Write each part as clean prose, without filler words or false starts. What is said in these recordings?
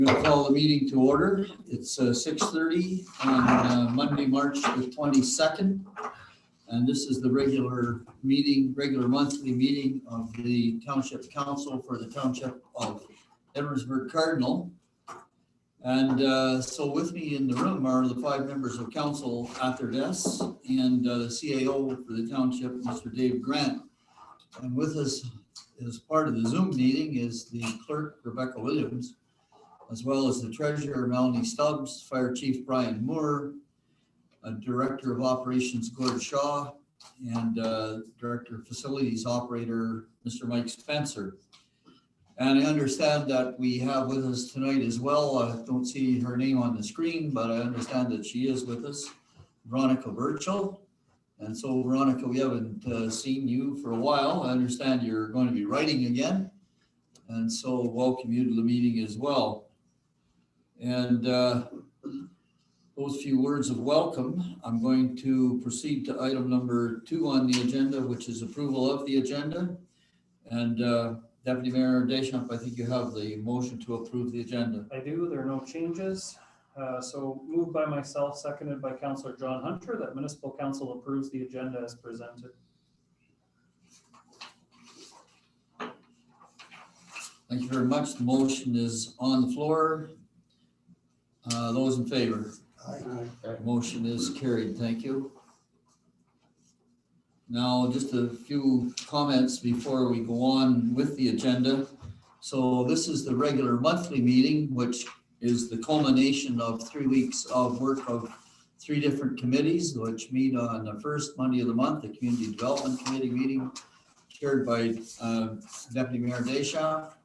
We'll call the meeting to order. It's 6:30 on Monday, March the 22nd. And this is the regular monthly meeting of the Township Council for the Township of Edwardsburg Cardinal. And so with me in the room are the 5 members of council at their desks and the CAO for the township, Mr. Dave Grant. And with us as part of the Zoom meeting is the clerk, Rebecca Williams, as well as the treasurer, Melanie Stubbs, fire chief, Brian Moore, director of operations, Gord Shaw, and director of facilities operator, Mr. Mike Spencer. And I understand that we have with us tonight as well, I don't see her name on the screen, but I understand that she is with us, Veronica Virgil. And so Veronica, we haven't seen you for a while. I understand you're going to be writing again. And so welcome you to the meeting as well. And those few words of welcome, I'm going to proceed to item number 2 on the agenda, which is approval of the agenda. And Deputy Mayor Deschamps, I think you have the motion to approve the agenda. I do. There are no changes. So moved by myself, seconded by Councillor John Hunter, that Municipal Council approves the agenda as presented. Thank you very much. The motion is on the floor. Those in favor? Aye. Motion is carried. Thank you. Now, just a few comments before we go on with the agenda. So this is the regular monthly meeting, which is the culmination of 3 weeks of work of 3 different committees, which meet on the first Monday of the month, the Community Development Committee meeting chaired by Deputy Mayor Deschamps.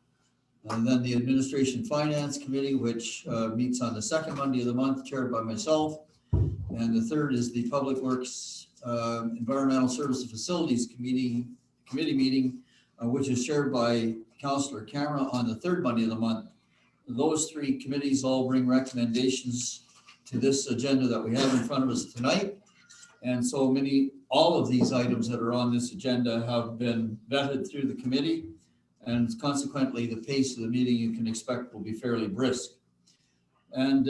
And then the Administration Finance Committee, which meets on the second Monday of the month, chaired by myself. And the third is the Public Works Environmental Service and Facilities Committee meeting, which is chaired by Councillor Camera on the third Monday of the month. Those 3 committees all bring recommendations to this agenda that we have in front of us tonight. And so all of these items that are on this agenda have been vetted through the committee. And consequently, the pace of the meeting you can expect will be fairly brisk. And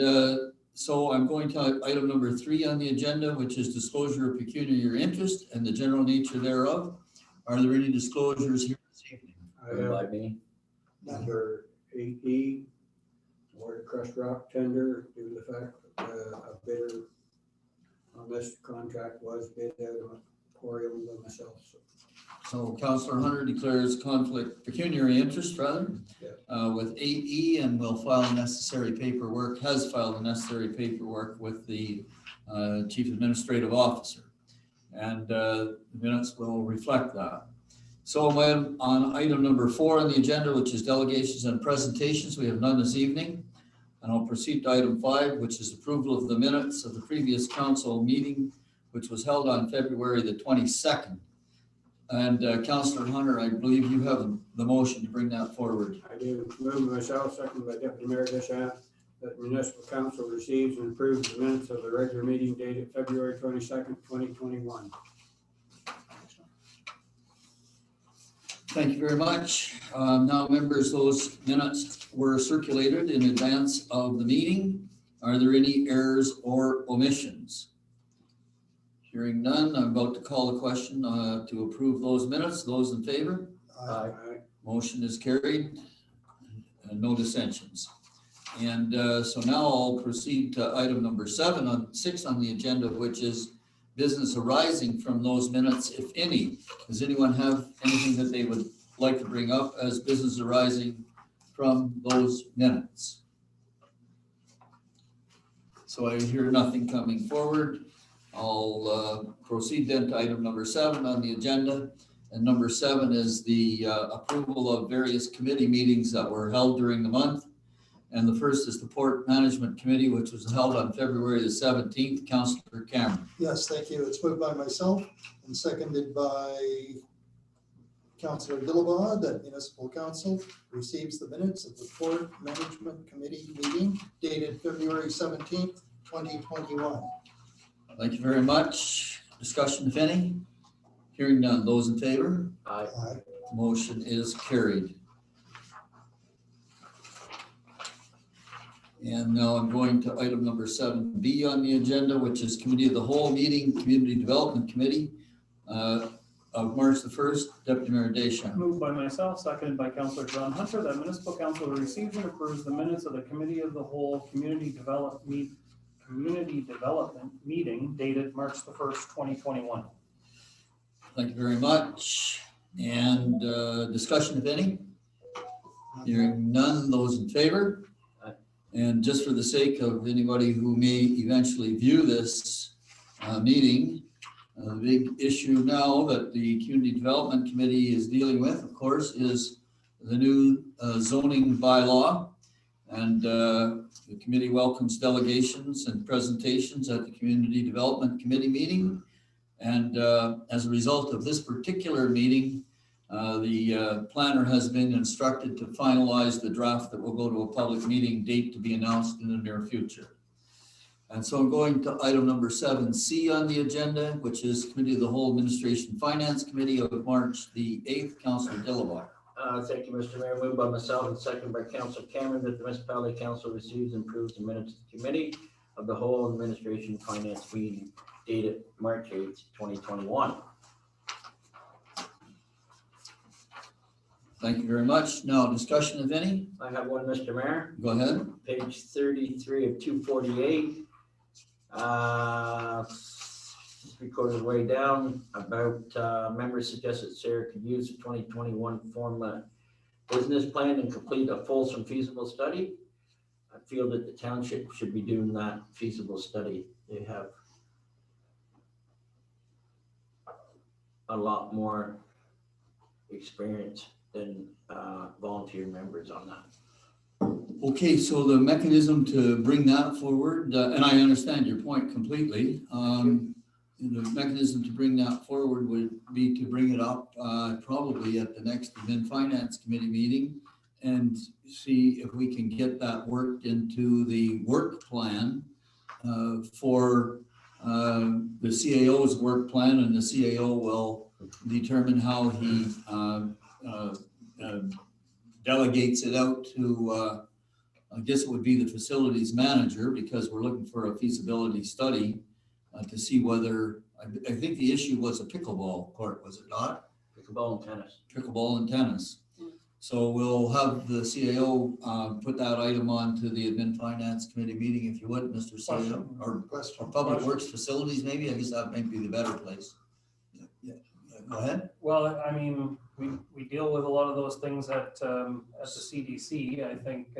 so I'm going to item number 3 on the agenda, which is disclosure of pecuniary interest and the general nature thereof. Are there any disclosures here this evening? I have number 8E, award crushed rock tender due to the fact that a bidder on this contract was bid out on Corium by myself. So Councillor Hunter declares pecuniary interest with 8E, and will file the necessary paperwork, has filed the necessary paperwork with the Chief Administrative Officer. And the minutes will reflect that. So on item number 4 on the agenda, which is delegations and presentations, we have none this evening. And I'll proceed to item 5, which is approval of the minutes of the previous council meeting, which was held on February the 22nd. And Councillor Hunter, I believe you have the motion to bring that forward. I do. Move myself, seconded by Deputy Mayor Deschamps, that Municipal Council receives and approves the minutes of the regular meeting dated February 22nd, 2021. Thank you very much. Now, members, those minutes were circulated in advance of the meeting. Are there any errors or omissions? Hearing none, I'm about to call the question to approve those minutes. Those in favor? Aye. Motion is carried and no dissensions. And so now I'll proceed to item number 6 on the agenda, which is business arising from those minutes, if any. Does anyone have anything that they would like to bring up as business arising from those minutes? So I hear nothing coming forward. I'll proceed then to item number 7 on the agenda. And number 7 is the approval of various committee meetings that were held during the month. And the first is the Port Management Committee, which was held on February the 17th. Councillor Cameron. Yes, thank you. It's moved by myself and seconded by Councillor Dillabaugh that Municipal Council receives the minutes of the Port Management Committee meeting dated February 17th, 2021. Thank you very much. Discussion, if any? Hearing none. Those in favor? Aye. Aye. Motion is carried. And now I'm going to item number 7B on the agenda, which is Committee of the Whole meeting, Community Development Committee of March the 1st. Deputy Mayor Deschamps. Moved by myself, seconded by Councillor John Hunter, that municipal council receives and approves the minutes of the Committee of the Whole Community Development Meeting dated March the 1st, 2021. Thank you very much. And discussion, if any? Hearing none, those in favor? And just for the sake of anybody who may eventually view this meeting, the big issue now that the Community Development Committee is dealing with, of course, is the new zoning bylaw. And the committee welcomes delegations and presentations at the Community Development Committee meeting. And as a result of this particular meeting, the planner has been instructed to finalize the draft that will go to a public meeting date to be announced in the near future. And so I'm going to item number 7C on the agenda, which is Committee of the Whole Administration Finance Committee of March the 8th. Councillor Dillabar. Thank you, Mr. Mayor. Moved by myself and seconded by Councillor Cameron that the Municipality Council receives and approves the minutes of the Committee of the Whole Administration Finance meeting dated March 8th, 2021. Thank you very much. Now, discussion, if any? I have one, Mr. Mayor. Go ahead. Page 33 of 248. 3/4 way down about members suggested Sarah could use the 2021 form business plan and complete a fulsome feasible study. I feel that the township should be doing that feasible study. They have a lot more experience than volunteer members on that. Okay, so the mechanism to bring that forward, and I understand your point completely. The mechanism to bring that forward would be to bring it up probably at the next Admin Finance Committee meeting and see if we can get that worked into the work plan for the CAO's work plan, and the CAO will determine how he delegates it out to I guess it would be the facilities manager, because we're looking for a feasibility study to see whether, I think the issue was a pickleball court, was it not? Pickleball and tennis. Pickleball and tennis. So we'll have the CAO put that item on to the Admin Finance Committee meeting, if you would, Mr. CAO, or Public Works Facilities, maybe. I guess that might be the better place. Yeah. Go ahead. Well, I mean, we deal with a lot of those things at the CDC. I think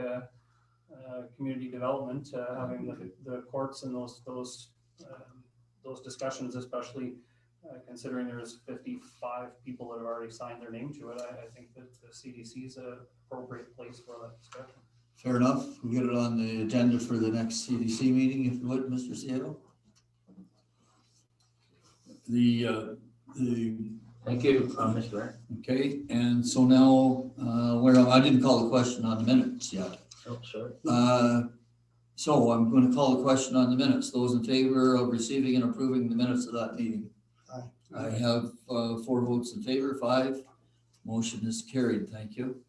community development, having the courts and those discussions, especially considering there's 55 people that have already signed their name to it. I think that the CDC is an appropriate place for that discussion. Fair enough. We'll get it on the agenda for the next CDC meeting, if you would, Mr. CAO. Thank you, Mr. Mayor. Okay, and so now, I didn't call the question on the minutes yet. Oh, sorry. So I'm going to call the question on the minutes. Those in favor of receiving and approving the minutes of that meeting? Aye. I have 4 votes in favor, 5. Motion is carried. Thank you.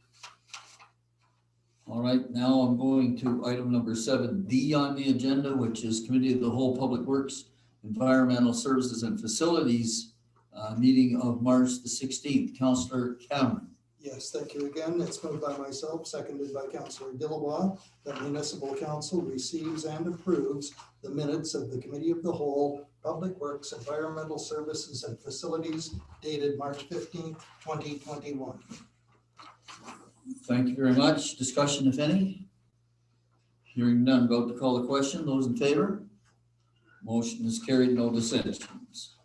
All right, now I'm going to item number 7D on the agenda, which is Committee of the Whole Public Works, Environmental Services and Facilities meeting of March the 16th. Councillor Cameron. Yes, thank you again. It's moved by myself, seconded by Councillor Dillabaugh, that Municipal Council receives and approves the minutes of the Committee of the Whole, Public Works, Environmental Services and Facilities dated March 15th, 2021. Thank you very much. Discussion, if any? Hearing none, vote to call the question. Those in favor? Motion is carried, no dissensions.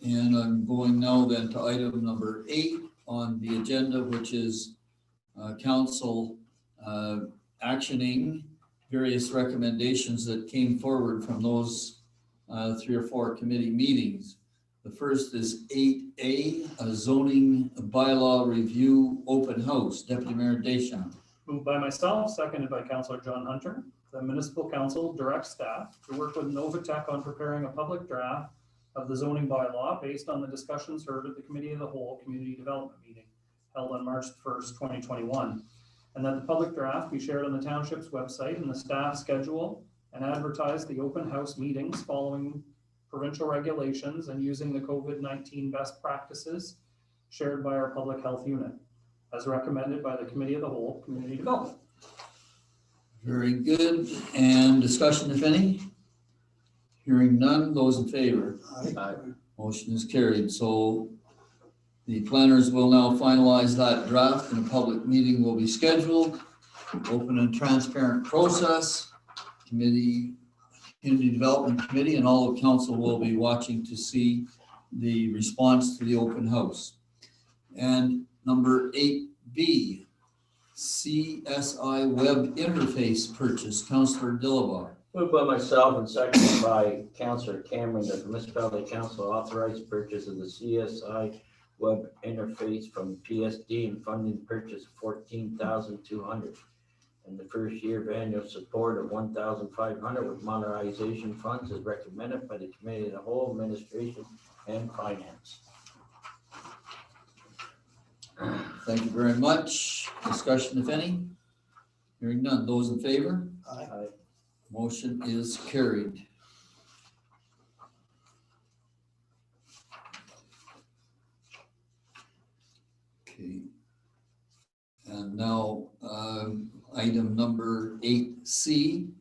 And I'm going now then to item number 8 on the agenda, which is council actioning various recommendations that came forward from those 3 or 4 committee meetings. The first is 8A, a zoning bylaw review open house. Deputy Mayor Deschamps. Moved by myself, seconded by Councillor John Hunter. The municipal council directs staff to work with Novatech on preparing a public draft of the zoning bylaw based on the discussions heard at the Committee of the Whole Community Development meeting held on March 1st, 2021. and that the public draft be shared on the township's website and the staff schedule and advertise the open house meetings following provincial regulations and using the COVID-19 best practices shared by our public health unit, as recommended by the Committee of the Whole, Community Development. Very good. And discussion, if any? Hearing none, those in favor? Aye. Motion is carried. So the planners will now finalize that draft and a public meeting will be scheduled. Open and transparent process. Committee, Community Development Committee and all of council will be watching to see the response to the open house. And number 8B, CSI web interface purchase, Councillor Dillabaugh. Moved by myself and seconded by Councillor Cameron that the municipality council authorize purchase of the CSI web interface from PSD and funding purchase of $14,200. And the first year of annual support of $1,500 with modernization funds as recommended by the Committee of the Whole, Administration and Finance. Thank you very much. Discussion, if any? Hearing none. Those in favor? Aye. Motion is carried. Okay. And now, item number 8C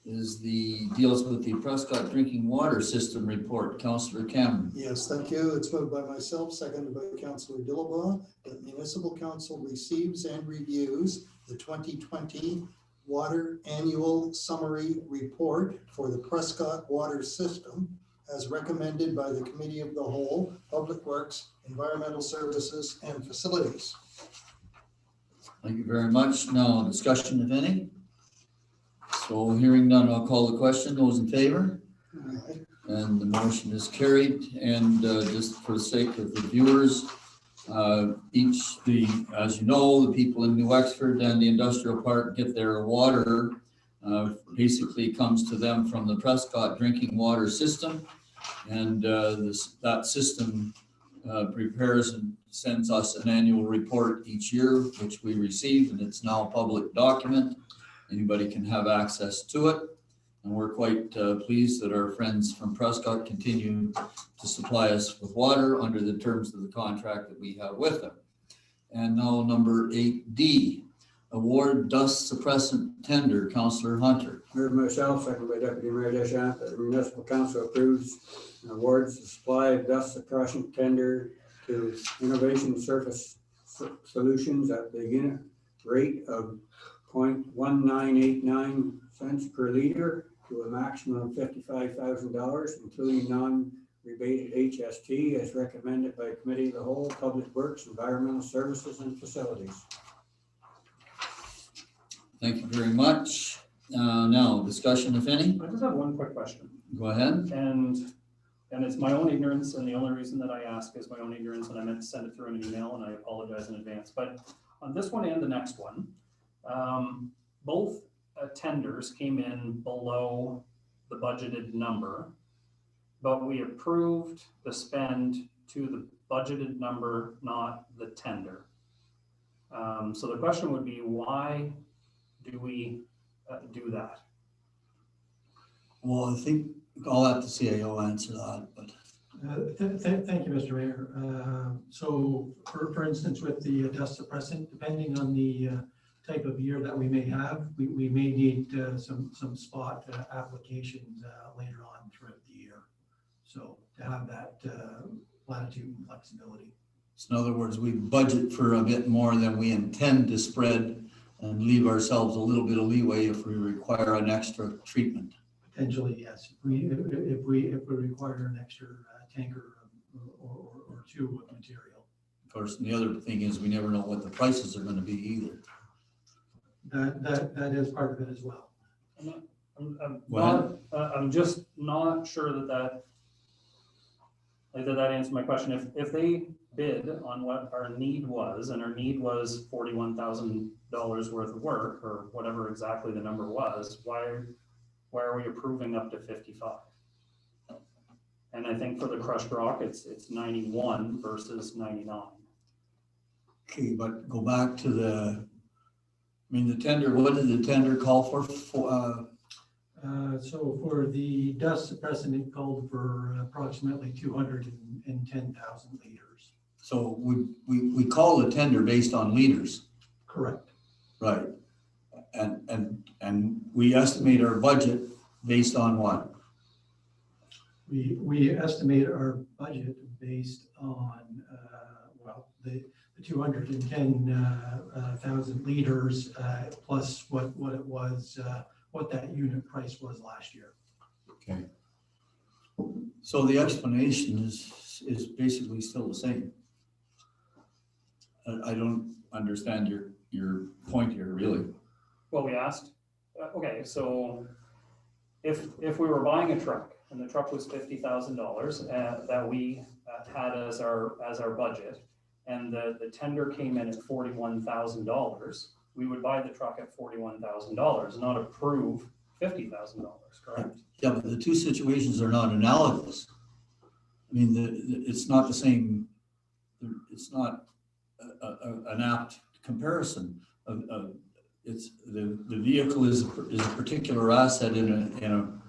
is the deals with the Prescott Drinking Water System Report. Councillor Cameron. Yes, thank you. It's moved by myself, seconded by Councillor Dillabaugh, that municipal council receives and reviews the 2020 Water Annual Summary Report for the Prescott Water System as recommended by the Committee of the Whole, Public Works, Environmental Services, and Facilities. Thank you very much. Now, discussion, if any? So hearing none, I'll call the question. Those in favor? Aye. And the motion is carried. And just for the sake of the viewers, as you know, the people in New Wexford and the industrial park get their water, basically comes to them from the Prescott Drinking Water System. And that system prepares and sends us an annual report each year, which we receive, and it's now a public document. Anybody can have access to it. And we're quite pleased that our friends from Prescott continue to supply us with water under the terms of the contract that we have with them. And now number 8D, award dust suppressant tender, Councillor Hunter. Moved by myself, second by Deputy Mayor Deschamps, that the municipal council approves and awards the supply of dust suppression tender to Innovation Surface Solutions at the unit rate of 0.1989 cents per liter to a maximum of $55,000, including non-rebated HST as recommended by Committee of the Whole, Public Works, Environmental Services and Facilities. Thank you very much. Now, discussion, if any? I just have one quick question. Go ahead. And it's my own ignorance, and the only reason that I ask is my own ignorance, and I meant to send it through in an email, and I apologize in advance. But on this one and the next one, both tenders came in below the budgeted number, but we approved the spend to the budgeted number, not the tender. So the question would be, why do we do that? Well, I think I'll have the CAO answer that, but. Thank you, Mr. Mayor. So for instance, with the dust suppressant, depending on the type of year that we may have, we may need some spot applications later on throughout the year. So to have that latitude and flexibility. So in other words, we budget for a bit more than we intend to spread and leave ourselves a little bit of leeway if we require an extra treatment. Potentially, yes. If we require an extra tanker or two of material. Of course, and the other thing is we never know what the prices are going to be either. That is part of it as well. I'm just not sure that answers my question. If they bid on what our need was, and our need was $41,000 worth of work, or whatever exactly the number was, why are we approving up to 55? And I think for the crushed rock, it's 91 versus 99. Okay, but go back to the mean, the tender, what did the tender call for, So for the dust suppressant, it called for approximately 210,000 liters. so we call the tender based on liters, Correct. right? And we estimate our budget based on what? We estimate our budget based on, the 210,000 liters, plus what it was, what that unit price was last year. Okay. So the explanation is basically still the same. I don't understand your point here, really. Well, we asked, okay, so if we were buying a truck and the truck was $50,000 that we had as our budget, and the tender came in at $41,000, we would buy the truck at $41,000, not approve $50,000, correct? Yeah, but the two situations are not analogous. I mean, it's not the same, it's not an apt comparison. It's the vehicle is a particular asset in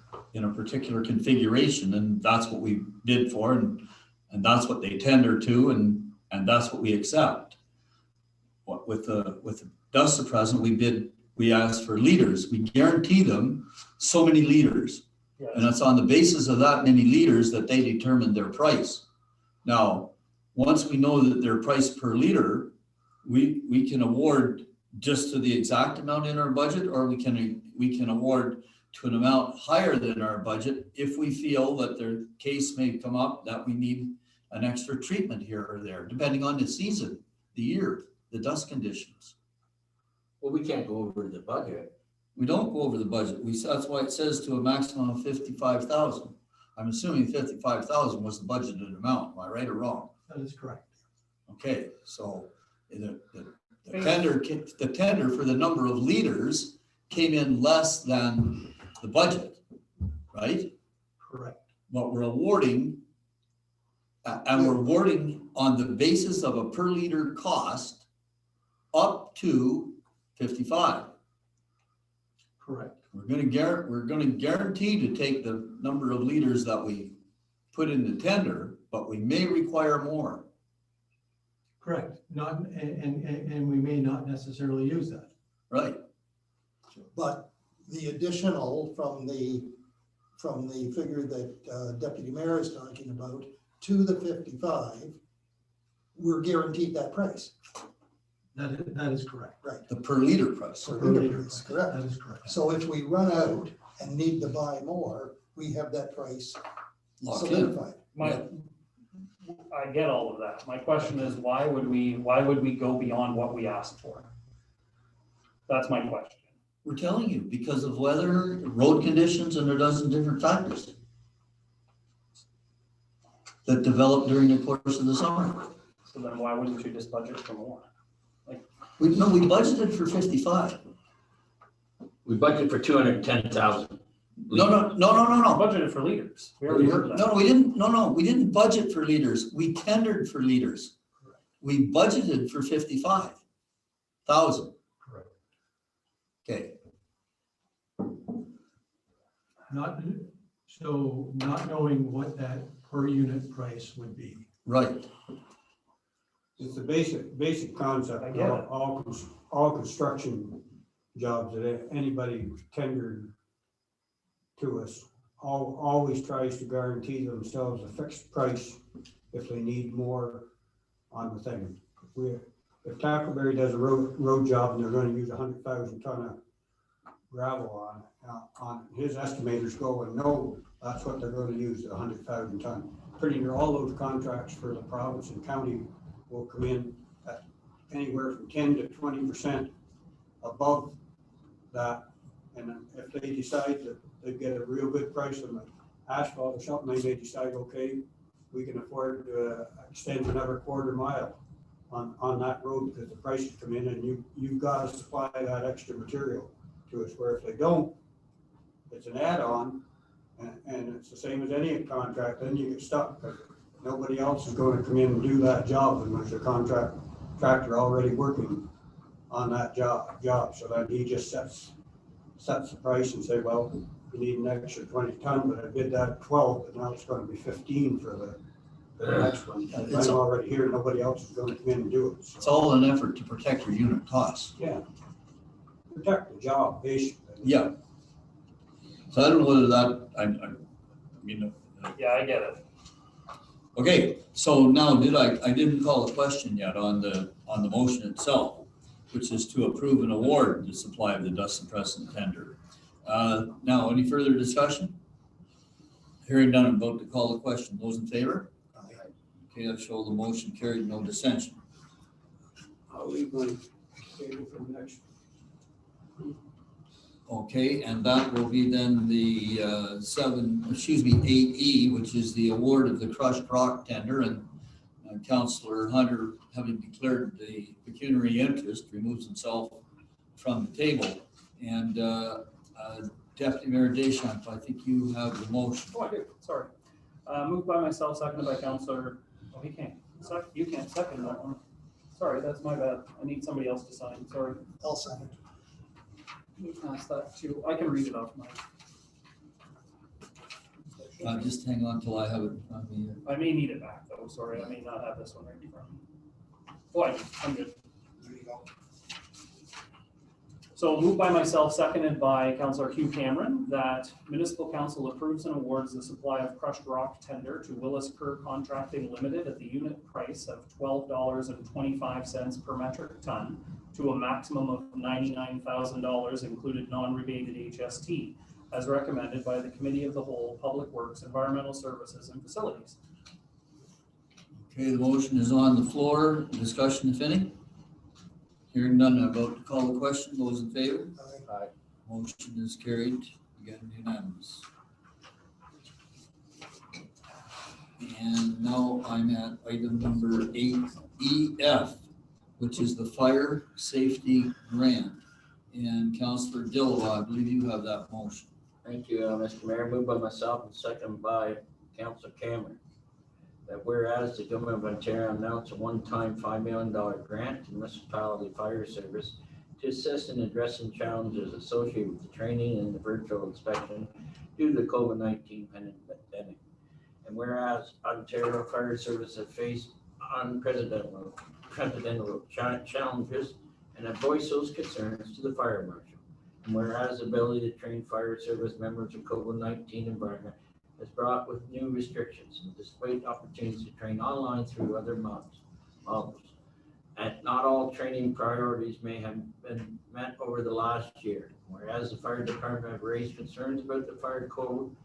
a particular configuration, and that's what we bid for, and that's what they tender to, and that's what we accept. What with the dust suppressant, we asked for liters. We guarantee them so many liters. Yes. And it's on the basis of that many liters that they determine their price. Now, once we know that their price per liter, we can award just to the exact amount in our budget, or we can award to an amount higher than our budget if we feel that their case may come up that we need an extra treatment here or there, depending on the season, the year, the dust conditions. Well, we can't go over the budget. We don't go over the budget. That's why it says to a maximum of 55,000. I'm assuming 55,000 was the budgeted amount. Am I right or wrong? That is correct. Okay, so the tender for the number of liters came in less than the budget, right? Correct. But we're awarding, and we're awarding on the basis of a per liter cost up to 55. Correct. We're gonna guarantee to take the number of liters that we put in the tender, but we may require more. Correct. Not, and we may not necessarily use that. Right, But the additional from the figure that Deputy Mayor is talking about to the 55, we're guaranteed that price. That is correct. Right. the per liter price. Per liter price, correct. That is correct. So if we run out and need to buy more, we have that price Locked in. solidified. I get all of that. My question is, why would we go beyond what we asked for? That's my question. We're telling you, because of weather, road conditions, and a dozen different factors that develop during the course of the summer. So then why wouldn't you just budget for more? We budgeted for 55. We budgeted for 210,000. No. Budgeted for liters. We already heard that. No, we didn't budget for liters. We tendered for liters. We budgeted for 55,000. Correct. Okay, Not knowing what that per unit price would be. right. It's the basic concept. I get it. All construction jobs that anybody tendered to us, always tries to guarantee themselves a fixed price if they need more on the thing. If Tackleberry does a road job and they're gonna use 100,000 ton of gravel on his estimators go and know that's what they're gonna use, 100,000 ton. Pretty near all those contracts for the province and county will come in at anywhere from 10 to 20% above that. And then if they decide that they get a real good price on the asphalt or something, they may decide, okay, we can afford to extend another quarter mile on that road because the prices come in and you've got to supply that extra material to us, where if they don't, it's an add-on and it's the same as any contract, then you get stuck because nobody else is going to come in and do that job and there's a contractor already working on that job, so that he just sets the price and say, well, we need an extra 20 ton, but I bid that at 12, but now it's gonna be 15 for the next one. It's- I'm already here, nobody else is gonna come in and do it. It's So, all an effort to protect your unit costs. yeah. Protect the job, basically. Yeah. So I don't know whether that, I mean, Yeah, I get it. okay, so now I didn't call a question yet on the motion itself, which is to approve and award the supply of the dust suppressant tender. Now, any further discussion? Hearing none, I'm about to call the question. Those in favor? Okay, I show the motion carried, no dissension. I'll leave my table for the next. Okay, and that will be then the 8E, which is the award of the crushed rock tender, and Councillor Hunter, having declared the pecuniary interest, removes himself from the table. And Deputy Mayor Deschamps, I think you have the motion. Oh, I do, sorry. Moved by myself, seconded by Councillor, oh, he can't, you can't second that one. Sorry, that's my bad. I need somebody else to sign, sorry. I'll second. Let me pass that too. I can read it off my. Just hang on till I have it in front of me here. I may need it back though, sorry, I may not have this one right in front of me. Oh, I'm good. There you go. So moved by myself, seconded by Councillor Hugh Cameron, that municipal council approves and awards the supply of crushed rock tender to Willis Kerr Contracting Limited at the unit price of $12.25 per metric ton to a maximum of $99,000 included non-rebated HST, as recommended by the Committee of the Whole, Public Works, Environmental Services and Facilities. Okay, the motion is on the floor. Discussion, if any? Hearing none, I'm about to call the question. Those in favor? Aye. Motion is carried, again unanimous. And now I'm at item number 8EF, which is the fire safety grant. And Councillor Dillawa, I believe you have that motion. Thank you, Mr. Mayor. Moved by myself and second by Councilor Cameron. That whereas the government of Ontario announced a one-time $5 million grant to municipality fire service to assist in addressing challenges associated with the training and the virtual inspection due to the COVID-19 pandemic. And whereas Ontario Fire Service has faced unprecedented challenges and have voiced those concerns to the fire marshal. And whereas the ability to train fire service members of COVID-19 environment has brought with new restrictions and despite opportunities to train online through other models. And not all training priorities may have been met over the last year. Whereas the fire department have raised concerns about the fire code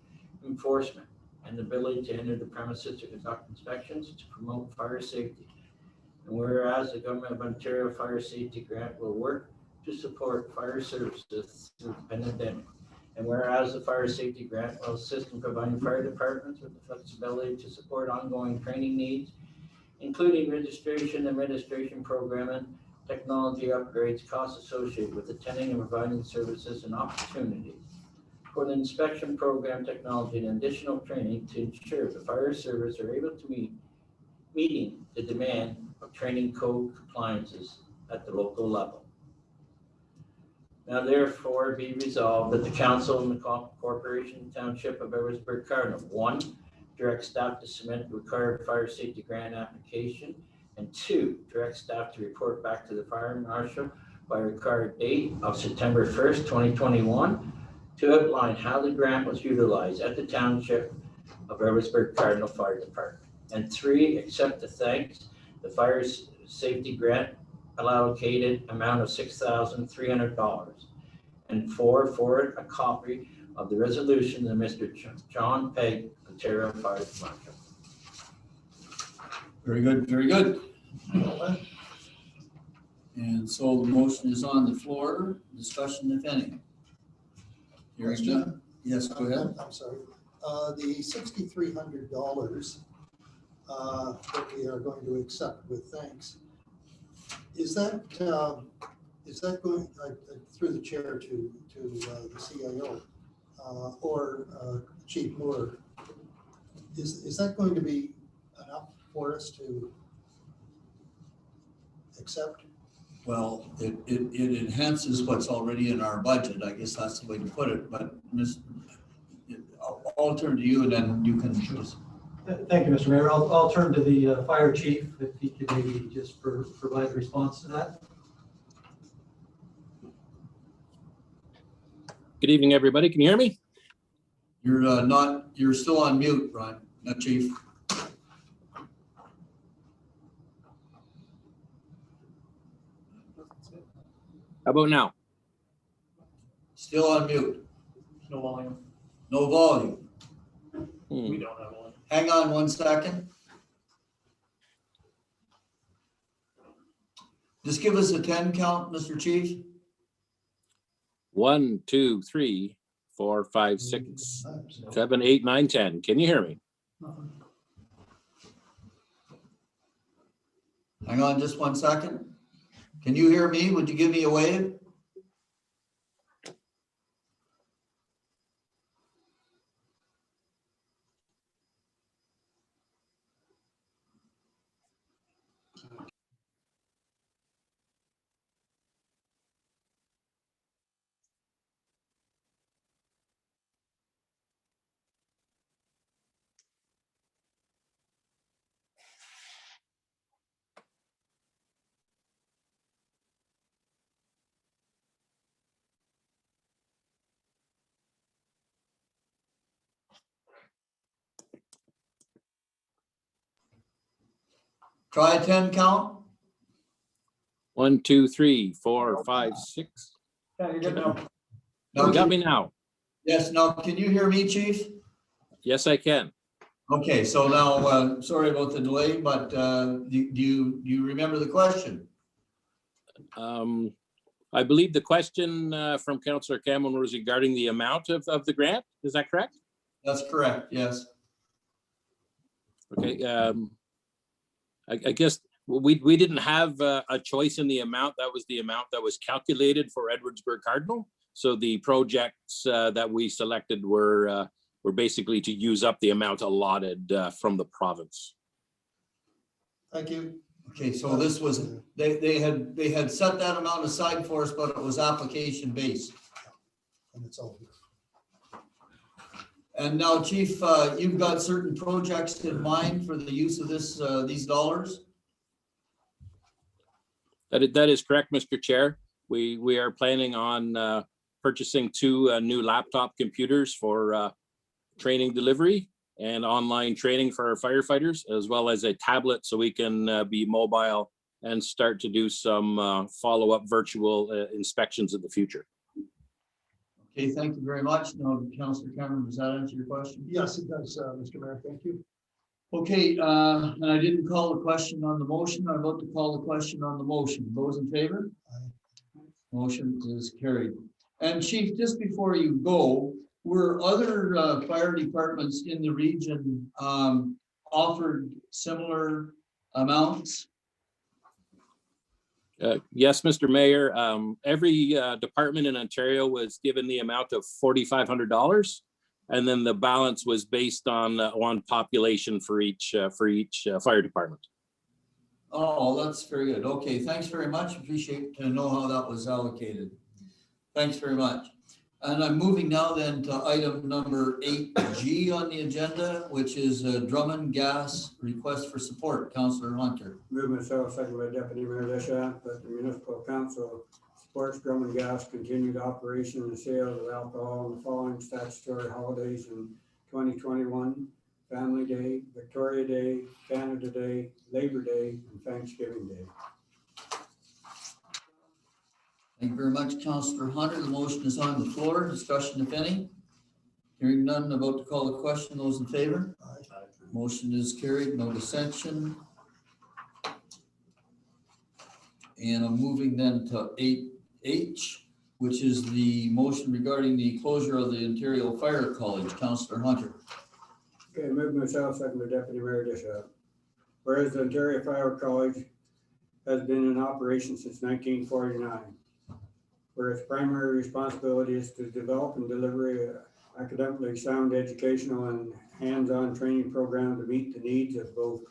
enforcement and the ability to enter the premises to conduct inspections to promote fire safety. And whereas the Government of Ontario Fire Safety Grant will work to support fire services through the pandemic. And whereas the Fire Safety Grant will assist in providing fire departments with the flexibility to support ongoing training needs, including registration, administration programming, technology upgrades, costs associated with attending and providing services and opportunities for the inspection program, technology, and additional training to ensure the fire service are able to meeting the demand of training code compliances at the local level. Now therefore be resolved that the council and the corporation township of Edwardsburg Cardinal, 1, direct staff to submit the required fire safety grant application, and 2, direct staff to report back to the fire marshal by required date of September 1st, 2021 to outline how the grant was utilized at the township of Edwardsburg Cardinal Fire Department. And 3, accept the thanks the fire safety grant allocated amount of $6,300. And 4, forward a copy of the resolution to Mr. John Pegg, Ontario Fire Marshal. Very good, very good. And so the motion is on the floor. Discussion, if any. Hearing none. Yes, go ahead. I'm sorry. The $6,300 that we are going to accept with thanks, is that going, through the chair to the CIO or Chief Moore, is that going to be enough for us to accept? Well, it enhances what's already in our budget. I guess that's the way to put it, but I'll turn to you and then you can just. Thank you, Mr. Mayor. I'll turn to the fire chief if he could maybe just provide a response to that. Good evening, everybody. Can you hear me? You're still on mute, Brian, not chief. How about now? Still on mute, No volume. no volume. We don't have one. Hang on 1 second. Just give us a 10 count, Mr. Chief. 1, 2, 3, 4, 5, 6, 7, 8, 9, 10. Can you hear me? Nothing. Hang on just 1 second. Can you hear me? Would you give me a wave? Try a 10 count. 1, 2, 3, 4, 5, 6. Yeah, you're good now. Now, You got me now? Yes, now can you hear me, Chief? Yes, I can. Okay, so now, sorry about the delay, but do you remember the question? I believe the question from Councillor Cameron was regarding the amount of the grant. Is that correct? That's correct, yes. Okay. I guess we didn't have a choice in the amount. That was the amount that was calculated for Edwardsburg Cardinal. So the projects that we selected were basically to use up the amount allotted from the province. Thank you. Okay, so this was, they had set that amount aside for us, but it was application based. And it's all here. And now, Chief, you've got certain projects in mind for the use of these dollars? That is correct, Mr. Chair. We are planning on purchasing 2 new laptop computers for training delivery and online training for our firefighters, as well as a tablet so we can be mobile and start to do some follow-up virtual inspections in the future. Okay, thank you very much. Now, Councillor Cameron, does that answer your question? Yes, it does, Mr. Mayor. Thank you. Okay, and I didn't call the question on the motion. I'm about to call the question on the motion. Those in favor? Aye. Motion is carried. And Chief, just before you go, were other fire departments in the region offered similar amounts? Yes, Mr. Mayor, every department in Ontario was given the amount of $4,500. And then the balance was based on population for each fire department. Oh, that's very good. Okay, thanks very much. Appreciate to know how that was allocated. Thanks very much. And I'm moving now then to item number 8G on the agenda, which is Drummond Gas request for support. Councillor Hunter. Move myself, second by Deputy Mayor Deschamps, that the municipal council supports Drummond Gas continued operation and sale of alcohol on the following statutory holidays in 2021: Family Day, Victoria Day, Canada Day, Labor Day, and Thanksgiving Day. Thank you very much, Councillor Hunter. The motion is on the floor. Discussion, if any. Hearing none, about to call the question. Those in favor? Aye. Motion is carried, no dissension. And I'm moving then to 8H, which is the motion regarding the closure of the Ontario Fire College. Councillor Hunter. Okay, move myself, second by Deputy Mayor Deschamps. Whereas the Ontario Fire College has been in operation since 1949, where its primary responsibility is to develop and deliver academically sound educational and hands-on training program to meet the needs of both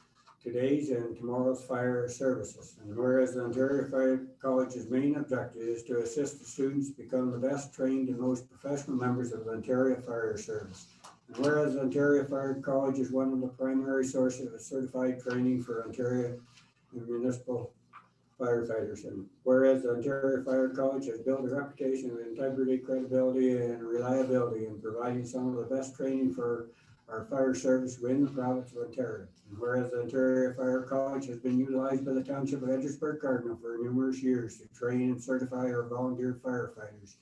today's and tomorrow's fire services. And whereas the Ontario Fire College's main objective is to assist the students become the best trained and most professional members of the Ontario Fire Service. And whereas the Ontario Fire College is one of the primary sources of certified training for Ontario and municipal firefighters. And whereas the Ontario Fire College has built a reputation of integrity, credibility, and reliability in providing some of the best training for our fire service within the province of Ontario. And whereas the Ontario Fire College has been utilized by the Township of Edgersburg Cardinal for numerous years to train and certify our volunteer firefighters.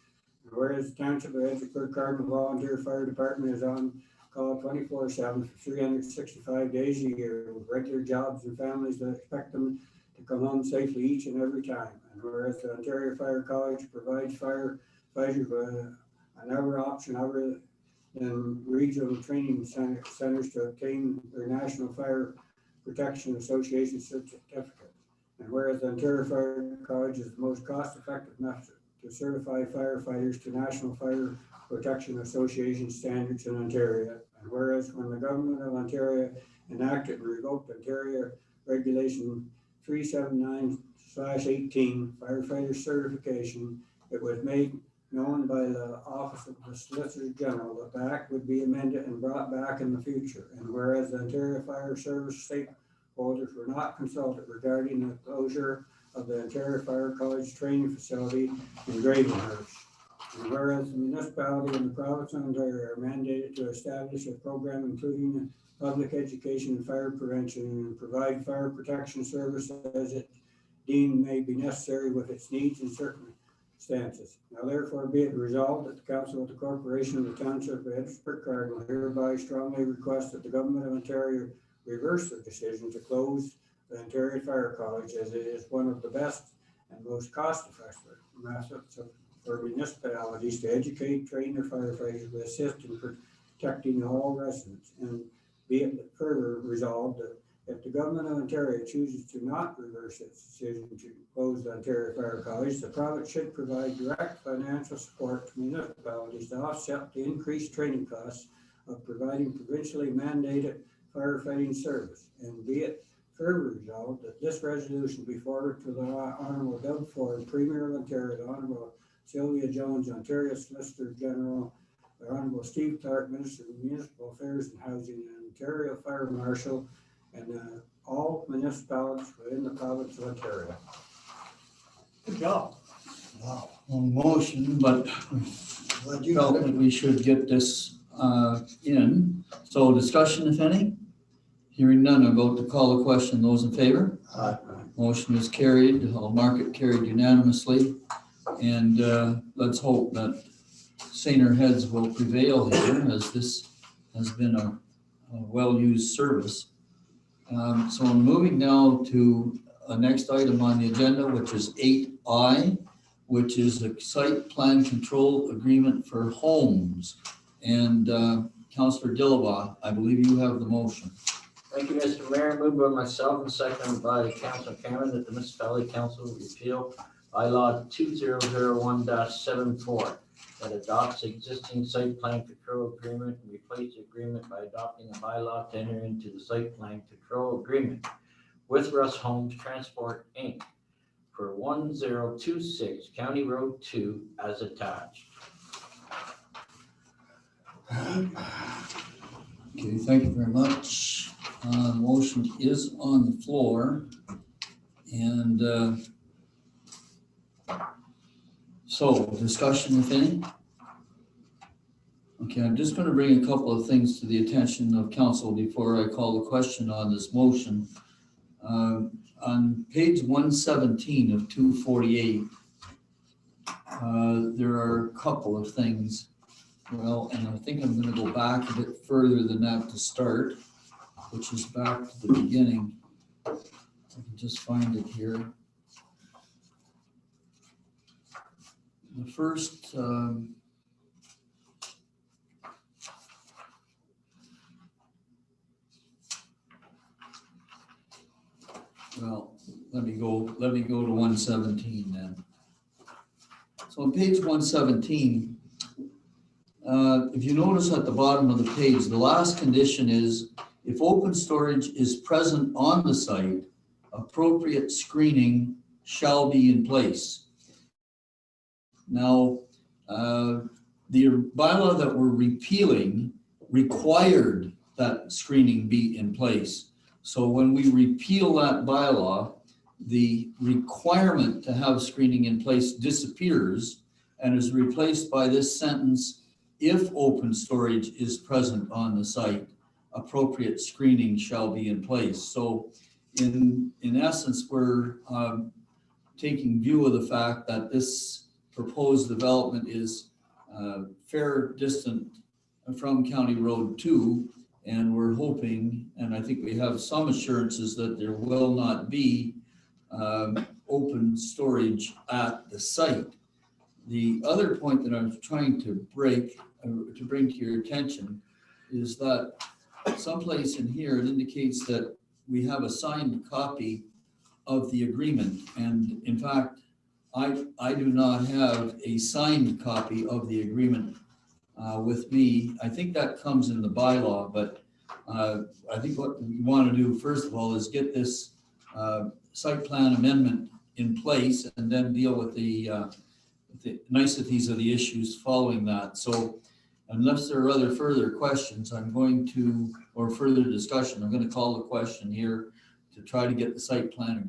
And whereas the Township of Edgersburg Cardinal Volunteer Fire Department is on call 24/7 for 365 days a year with regular jobs and families that expect them to come home safely each and every time. And whereas the Ontario Fire College provides firefighters with another option other than regional training centers to obtain their National Fire Protection Association certificate. And whereas the Ontario Fire College is the most cost-effective method to certify firefighters to National Fire Protection Association standards in Ontario. And whereas when the Government of Ontario enacted and revoked Ontario Regulation 379/18 firefighter certification, it was made known by the Office of the Solicitor General that the Act would be amended and brought back in the future. And whereas the Ontario Fire Service stakeholders were not consulted regarding the closure of the Ontario Fire College training facility in Gravenhurst. And whereas the municipality and the province of Ontario are mandated to establish a program including public education and fire prevention and provide fire protection service as it deemed may be necessary with its needs and circumstances. Now therefore be it resolved that the Council of the Corporation of the Township of Edgersburg Cardinal hereby strongly request that the Government of Ontario reverse their decision to close the Ontario Fire College, as it is one of the best and most cost-effective methods for municipalities to educate, train their firefighters, to assist in protecting all residents. And be it further resolved that if the Government of Ontario chooses to not reverse its decision to close the Ontario Fire College, the province should provide direct financial support to municipalities to offset the increased training costs of providing provincially mandated firefighting service. And be it further resolved that this resolution be forwarded to the Honourable Doug Ford, Premier of Ontario, the Honourable Sylvia Jones, Ontario Solicitor General, the Honourable Steve Clark, Minister of Municipal Affairs and Housing, and Ontario Fire Marshal, and all municipalities within the province of Ontario. Good job. Wow. On motion, but Glad you felt got that it. we should get this in. So discussion, if any? Hearing none, I vote to call the question. Those in favor? Motion is carried. I'll mark it carried unanimously. And let's hope that saner heads will prevail here, as this has been a well-used service. So I'm moving now to a next item on the agenda, which is 8I, which is a site plan control agreement for homes. And Councillor Dillabaugh, I believe you have the motion. Thank you, Mr. Mayor. Moved by myself and seconded by Councilor Cameron that the Municipality Council repeal bylaw 2001-74 that adopts existing site plan control agreement and replace the agreement by adopting a bylaw to enter into the site plan control agreement with Russ Homes Transport, Inc. for 1026 County Road 2 as attached. Okay, thank you very much. The motion is on the floor. And so discussion, if any? Okay, I'm just going to bring a couple of things to the attention of council before I call the question on this motion. On page 117 of 248, there are a couple of things. Well, and I think I'm going to go back a bit further than that to start, which is back to the beginning. I can just find it here. The first, well, let me go to 117 then. So on page 117, if you notice at the bottom of the page, the last condition is If open storage is present on the site, appropriate screening shall be in place. Now, the bylaw that we're repealing required that screening be in place. So when we repeal that bylaw, the requirement to have screening in place disappears and is replaced by this sentence, if open storage is present on the site, appropriate screening shall be in place. So in essence, we're taking view of the fact that this proposed development is fair distant from County Road 2, and we're hoping, and I think we have some assurances that there will not be open storage at the site. The other point that I'm trying to bring to your attention is that someplace in here it indicates that we have a signed copy of the agreement, and in fact, I do not have a signed copy of the agreement with me. I think that comes in the bylaw, but I think what we want to do first of all is get this site plan amendment in place and then deal with the niceties of the issues following that. So unless there are other further questions, or further discussion, I'm going to call the question here to try to get the site plan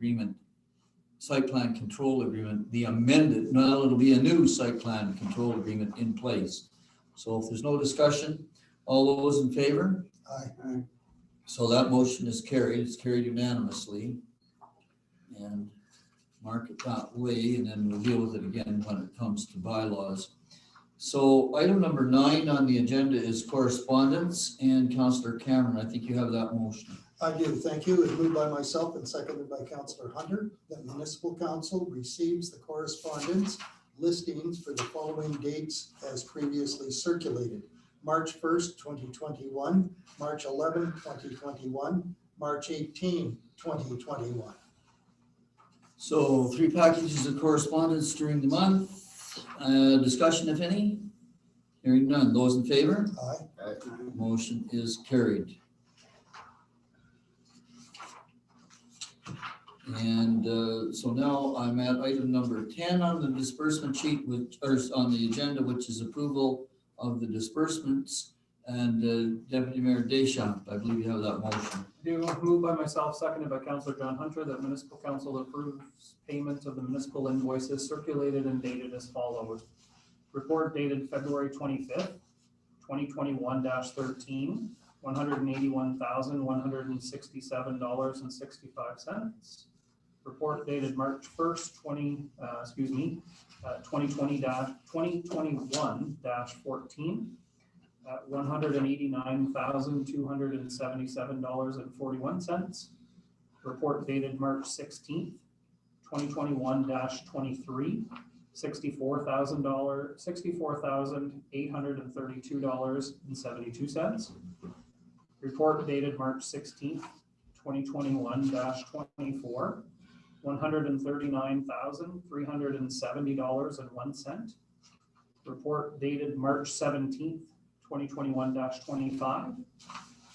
control agreement, the amended, now it'll be a new site plan control agreement in place. So if there's no discussion, all those in favor? Aye. So that motion is carried. It's carried unanimously. And mark it that way, and then we'll deal with it again when it comes to bylaws. So item number 9 on the agenda is correspondence, and Councillor Cameron, I think you have that motion. I do, thank you. It's moved by myself and seconded by Councillor Hunter that Municipal Council receives the correspondence listings for the following dates as previously circulated. March 1st, 2021, March 11, 2021, March 18, 2021. So 3 packages of correspondence during the month. Discussion, if any? Hearing none. Those in favor? Aye. Motion is carried. And so now I'm at item number 10 on the disbursement sheet, which is on the agenda, which is approval of the disbursements. And Deputy Mayor Deschamps, I believe you have that motion. Moved by myself, seconded by Councillor John Hunter, that Municipal Council approves payment of the municipal invoices circulated and dated as follows. Report dated February 25th, 2021-13, $181,167.65. Report dated March 1st, 2021-14, $189,277.41. Report dated March 16th, 2021-23, $64,832.72. Report dated March 16th, 2021-24, $139,370.01. Report dated March 17th, 2021-25,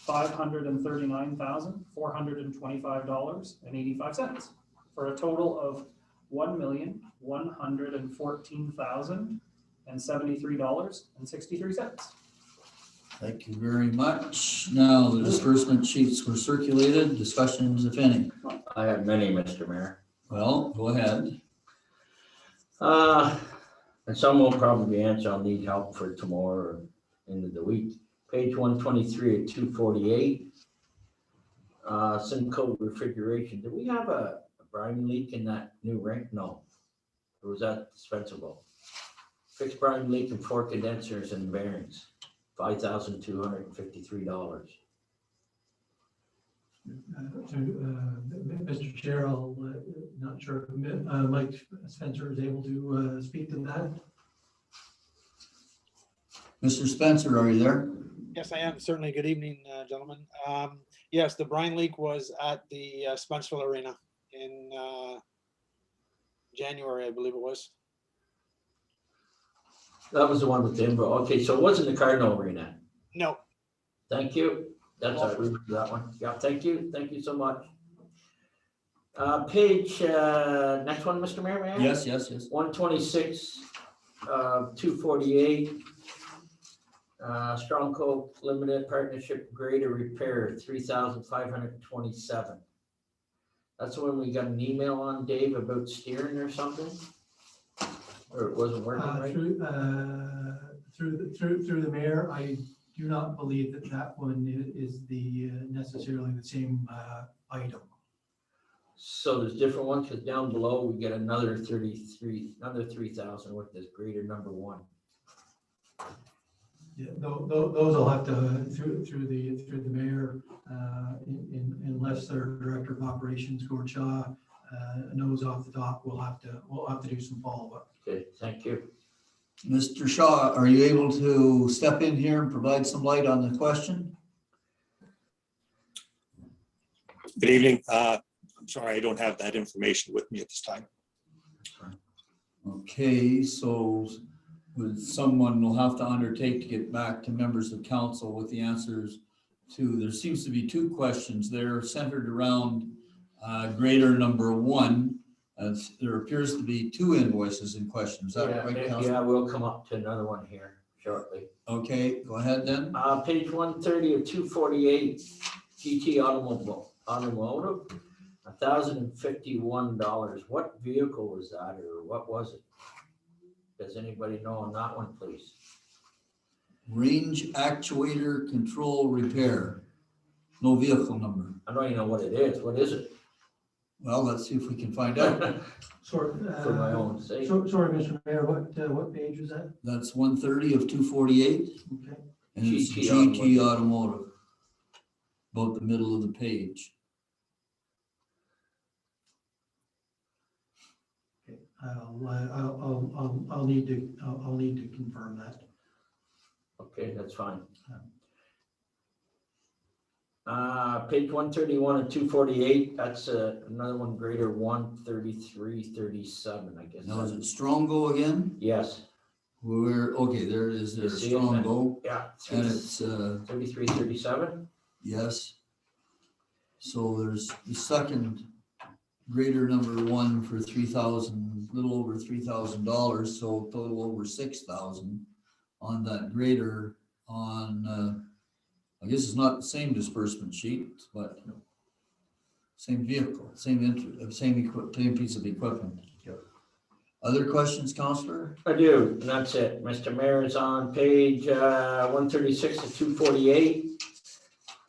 $539,425.85, for a total of $1,114,073.63. Thank you very much. Now, the disbursement sheets were circulated. Discussions, if any? I have many, Mr. Mayor. Well, go ahead. And some will probably answer. I'll need help for tomorrow or end of the week. Page 123 at 248. Simcoe refrigeration. Do we have a brine leak in that new rink? No. Or was that dispensable? Fixed brine leak and 4 condensers and bearings. $5,253. Mr. Chair, I'll, not sure if Mike Spencer is able to speak to that. Mr. Spencer, are you there? Yes, I am. Certainly. Good evening, gentlemen. Yes, the brine leak was at the Spencerville Arena in January, I believe it was. That was the one with the info. Okay, so it wasn't the Cardinal Arena. No. Thank you. That's, I remember that one. Yeah, thank you so much. Page, next one, Mr. Mayor, may I? Yes. 126, 248. Strong Coat Limited Partnership Grader Repair, 3,527. That's when we got an email on, Dave, about steering or something? Or it wasn't working right? Through the mayor, I do not believe that one is necessarily the same item. So there's different ones, because down below, we get another 3,000 with this grader number 1. Yeah, those will have to, through the mayor, unless their director of operations, Gord Shaw, knows off the top, we'll have to do some follow-up. Okay, thank you. Mr. Shaw, are you able to step in here and provide some light on the question? Good evening. I'm sorry, I don't have that information with me at this time. Okay, so someone will have to undertake to get back to members of council with the answers to, there seems to be 2 questions there centered around grader number 1. There appears to be 2 invoices in question. Is that right, Council? Yeah, we'll come up to another one here shortly. Okay, go ahead then. Page 130 of 248, GT Automotive, $1,051. What vehicle was that, or what was it? Does anybody know on that one, please? Range actuator control repair. No vehicle number. I don't even know what it is. What is it? Well, let's see if we can find out. Sorry. For my own sake. Sorry, Mr. Mayor, what page was that? That's 130 of 248. Okay. And it's GT GT Automotive. About the middle of the page. Okay. I'll need to confirm that. Okay, that's fine. Page 131 and 248, that's another one, grader 13337, I guess. Now is it Strongo again? Yes, Okay, there it is, You there's see it, man? Strongo. yeah, And it's, 3337. yes. So there's the second grader number 1 for 3,000, little over $3,000, so total over 6,000 on that grader on, I guess it's not the same disbursement sheet, but same vehicle, same piece of equipment. Yep. Other questions, Counselor? I do, and that's it. Mr. Mayor is on page 136 to 248.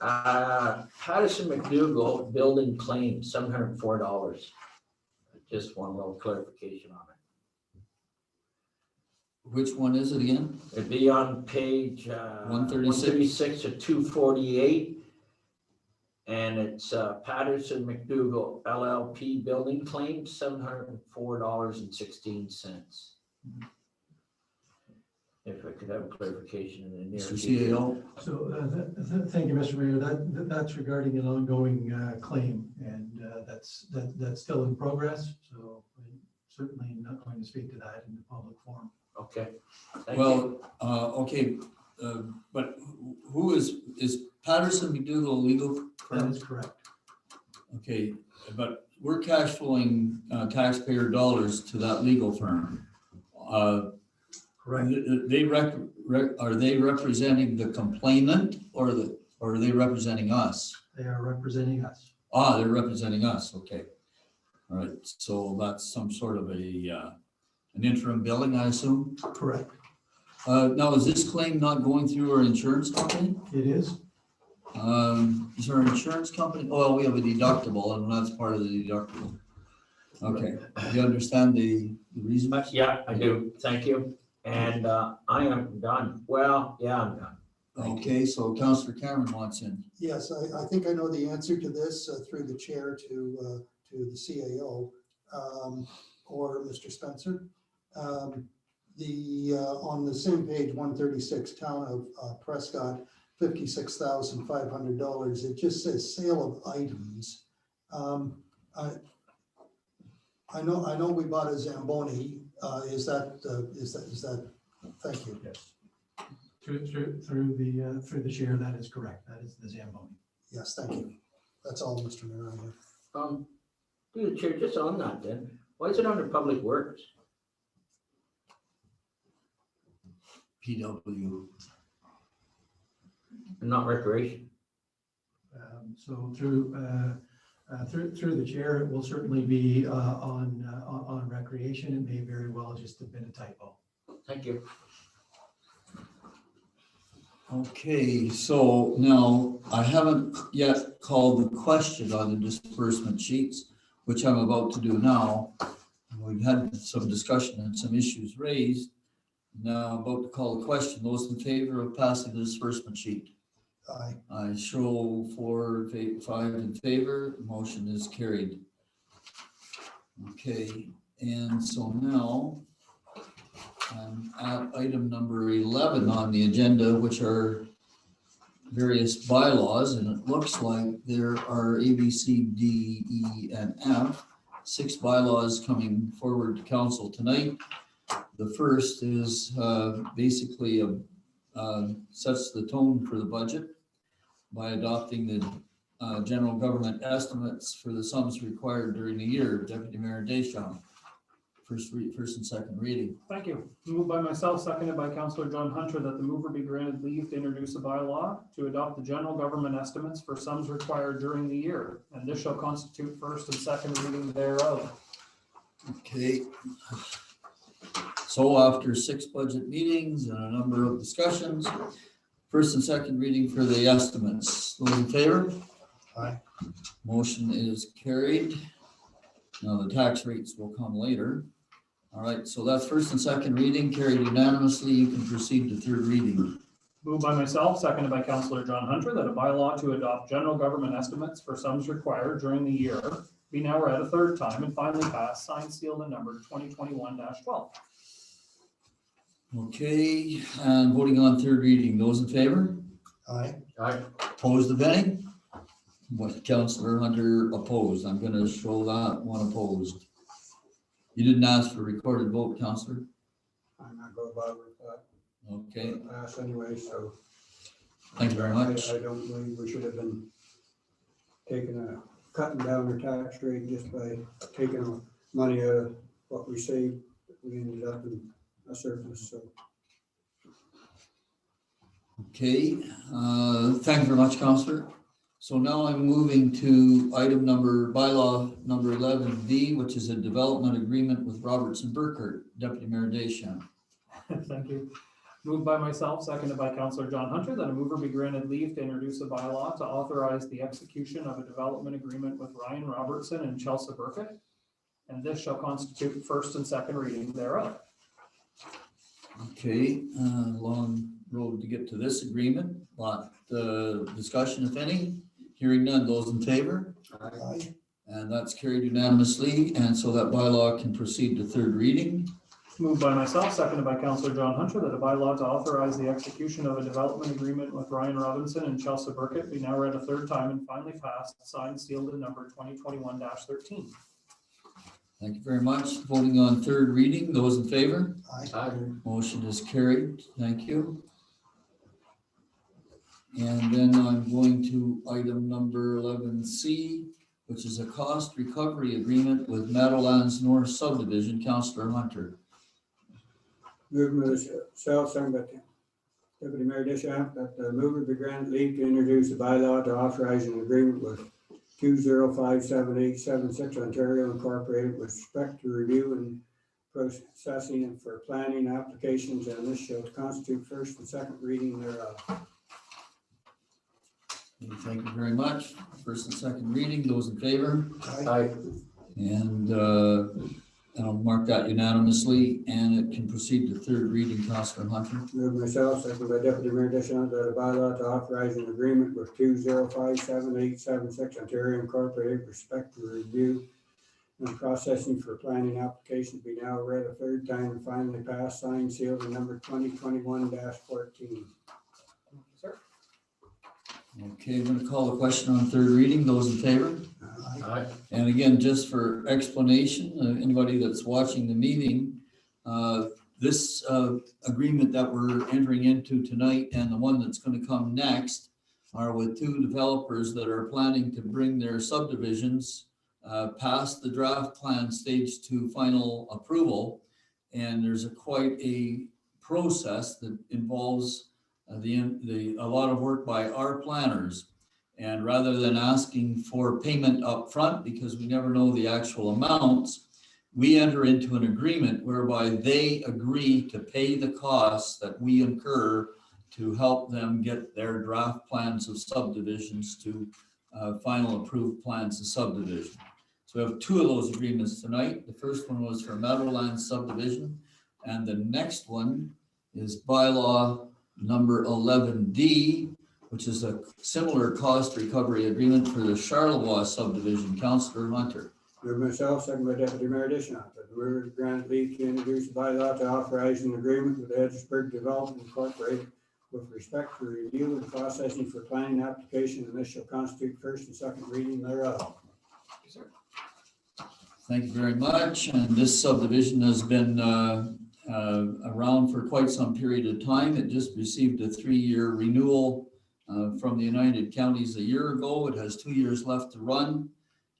Patterson McDougall building claim, $704. Just one little clarification on it. Which one is it again? It'd be on page 136 to 248. And it's Patterson McDougall LLP building claim, $704.16. If I could have a clarification in the near Mr. future. CAO? So, thank you, Mr. Mayor. That's regarding an ongoing claim, and that's still in progress. So I'm certainly not going to speak to that in the public forum. Okay. Thank you. Well, okay, but who is Patterson McDougall legal That firm? is correct. Okay, but we're cash flowing taxpayer dollars to that legal firm. Correct. Are they representing the complainant or are they representing us? They are representing us. They're representing us, okay. All right, so that's some sort of an interim billing, I assume? Correct. Now, is this claim not going through our insurance company? It is. Is our insurance company, oh, we have a deductible and that's part of the deductible. Okay, do you understand the reason? Yeah, I do. Thank you. And I am done. Well, yeah, I'm done. Okay, so Councillor Cameron wants in. Yes, I think I know the answer to this through the chair to the CAO or Mr. Spencer. On the same page, 136, Town of Prescott, $56,500. It just says sale of items. I know we bought a Zamboni. Is that? Thank you. Yes. Through the chair, that is correct. That is the Zamboni. Yes, thank you. That's all, Mr. Mayor. I have. Through the chair, just on that then, why is it under Public Works? PW. And not Recreation? So through the chair, it will certainly be on recreation. It may very well just have been a typo. Thank you. Okay, so now I haven't yet called the question on the disbursement sheets, which I'm about to do now. We've had some discussion and some issues raised. Now I'm about to call the question. Those in favor of passing the disbursement sheet? Aye. I show 5 in favor, motion is carried. Okay, and so now I'm at item number 11 on the agenda, which are various bylaws, and it looks like there are A, B, C, D, E, and F, 6 bylaws coming forward to council tonight. The first is basically sets the tone for the budget by adopting the general government estimates for the sums required during the year. Deputy Mayor Deschamps, first and second reading. Thank you. Moved by myself, seconded by Councillor John Hunter, that the mover be granted leave to introduce a bylaw to adopt the general government estimates for sums required during the year, and this shall constitute first and second reading thereof. Okay. So after 6 budget meetings and a number of discussions, first and second reading for the estimates. Those in favor? Aye. Motion is carried. Now the tax rates will come later. All right, so that's first and second reading, carried unanimously. You can proceed to third reading. Moved by myself, seconded by Councillor John Hunter, that a bylaw to adopt general government estimates for sums required during the year be now read a third time and finally passed, signed, sealed, and numbered 2021-12. Okay, and voting on third reading. Those in favor? Aye. Aye. Opposed, if any? What, Councillor Hunter opposed? I'm gonna show that one opposed. You didn't ask for recorded vote, Councillor? I'm not going to bother with that. Okay, Pass anyway, so. thank you very much. I don't believe we should have been cutting down our tax rate just by taking money out of what we saved. We ended up in a surplus, so. Okay, thank you very much, Councillor. So now I'm moving to bylaw number 11B, which is a development agreement with Robertson Burkhardt. Deputy Mayor Deschamps. Thank you. Moved by myself, seconded by Councillor John Hunter, that a mover be granted leave to introduce a bylaw to authorize the execution of a development agreement with Ryan Robertson and Chelsea Burkett, and this shall constitute first and second reading thereof. Okay, long road to get to this agreement, but discussion, if any, hearing none. Those in favor? Aye. And that's carried unanimously, and so that bylaw can proceed to third reading. Moved by myself, seconded by Councillor John Hunter, that a bylaw to authorize the execution of a development agreement with Ryan Robinson and Chelsea Burkett be now read a third time and finally passed, signed, sealed, and numbered 2021-13. Thank you very much. Voting on third reading. Those in favor? Aye. Motion is carried. Thank you. And then I'm going to item number 11C, which is a cost recovery agreement with Meadowlands North Subdivision. Councillor Hunter. Movement of self, second by Deputy Mayor Deschamps, that the mover be granted leave to introduce a bylaw to authorize an agreement with 2057876 Ontario Incorporated with respect to review and processing and for planning applications, and this shall constitute first and second reading thereof. Okay, thank you very much. First and second reading. Those in favor? Aye. And I'll mark that unanimously, and it can proceed to third reading. Councillor Hunter. Move myself, second by Deputy Mayor Deschamps, that a bylaw to authorize an agreement with 2057876 Ontario Incorporated with respect to review and processing for planning applications be now read a third time and finally passed, signed, sealed, and numbered 2021-14. Sir? Okay, I'm going to call the question on third reading. Those in favor? Aye. And again, just for explanation, anybody that's watching the meeting, This agreement that we're entering into tonight and the one that's going to come next are with two developers that are planning to bring their subdivisions past the draft plan stage to final approval. And there's quite a process that involves a lot of work by our planners. And rather than asking for payment up front, because we never know the actual amounts, we enter into an agreement whereby they agree to pay the costs that we incur to help them get their draft plans of subdivisions to final approved plans of subdivision. So we have two of those agreements tonight. The first one was for Meadowlands subdivision, and the next one is bylaw number 11D, which is a similar cost recovery agreement for the Charlevoix subdivision. Councillor Hunter. Moved myself, second by Deputy Mayor Dishon, that the mover grant leave to introduce a bylaw to authorize an agreement with Edgeburg Development Incorporated with respect to review and processing for planning application, and this shall constitute first and second reading thereof. Thank you very much. And this subdivision has been around for quite some period of time. It just received a 3-year renewal from the United Counties a year ago. It has 2 years left to run,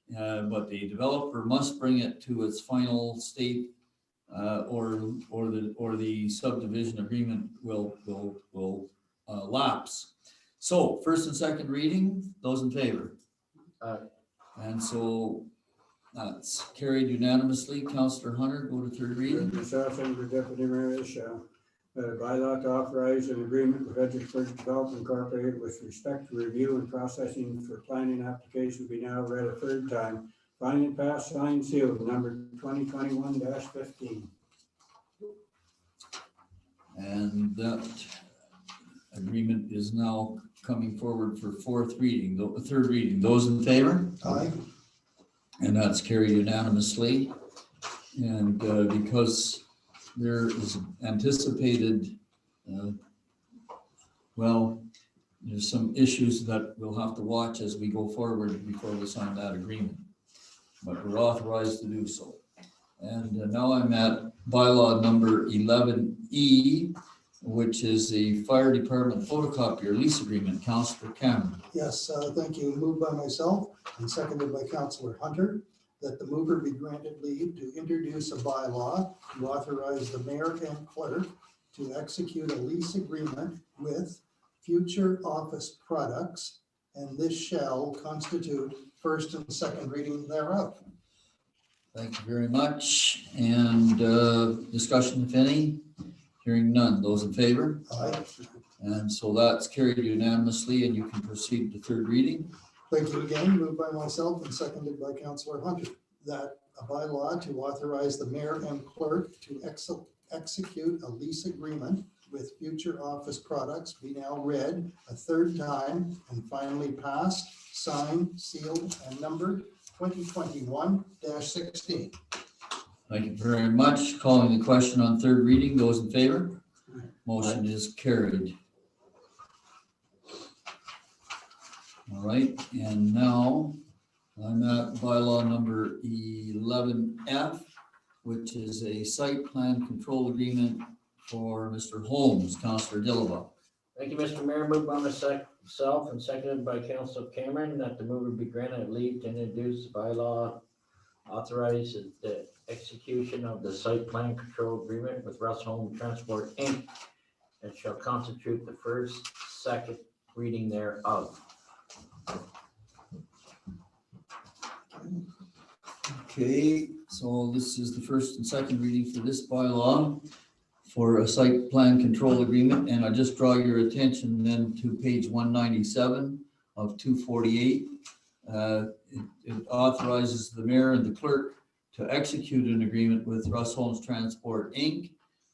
but the developer must bring it to its final state, or the subdivision agreement will lapse. So first and second reading, those in favor? Aye. And so that's carried unanimously. Councillor Hunter, go to third reading. Moved myself, second by Deputy Mayor Dishon, that a bylaw to authorize an agreement with Edgeburg Development Incorporated with respect to review and processing for planning application be now read a third time. Finding passed, signed, sealed, number 2021-15. And that agreement is now coming forward for third reading. Those in favor? Aye. And that's carried unanimously. And because there is anticipated, there's some issues that we'll have to watch as we go forward before we sign that agreement. But we're authorized to do so. And now I'm at bylaw number 11E, which is the fire department photocopier lease agreement. Councillor Cameron. Yes, thank you. Moved by myself and seconded by Councillor Hunter, that the mover be granted leave to introduce a bylaw to authorize the mayor and clerk to execute a lease agreement with Future Office Products, and this shall constitute first and second reading thereof. Thank you very much. And discussion, if any? Hearing none. Those in favor? Aye. And so that's carried unanimously, and you can proceed to third reading. Thank you again. Moved by myself and seconded by Councillor Hunter, that a bylaw to authorize the mayor and clerk to execute a lease agreement with Future Office Products be now read a third time and finally passed, signed, sealed, and numbered 2021-16. Thank you very much. Calling the question on third reading. Those in favor? Motion is carried. All right, and now I'm at bylaw number 11F, which is a site plan control agreement for Mr. Holmes. Councillor Dillabaugh. Thank you, Mr. Mayor. Moved by myself and seconded by Councilor Cameron that the mover be granted leave to introduce the bylaw authorizes the execution of the site plan control agreement with Russ Home Transport Inc. and shall constitute the first, second reading thereof. Okay, so this is the first and second reading for this bylaw for a site plan control agreement, and I just draw your attention then to page 197 of 248. It authorizes the mayor and the clerk to execute an agreement with Russ Holmes Transport Inc.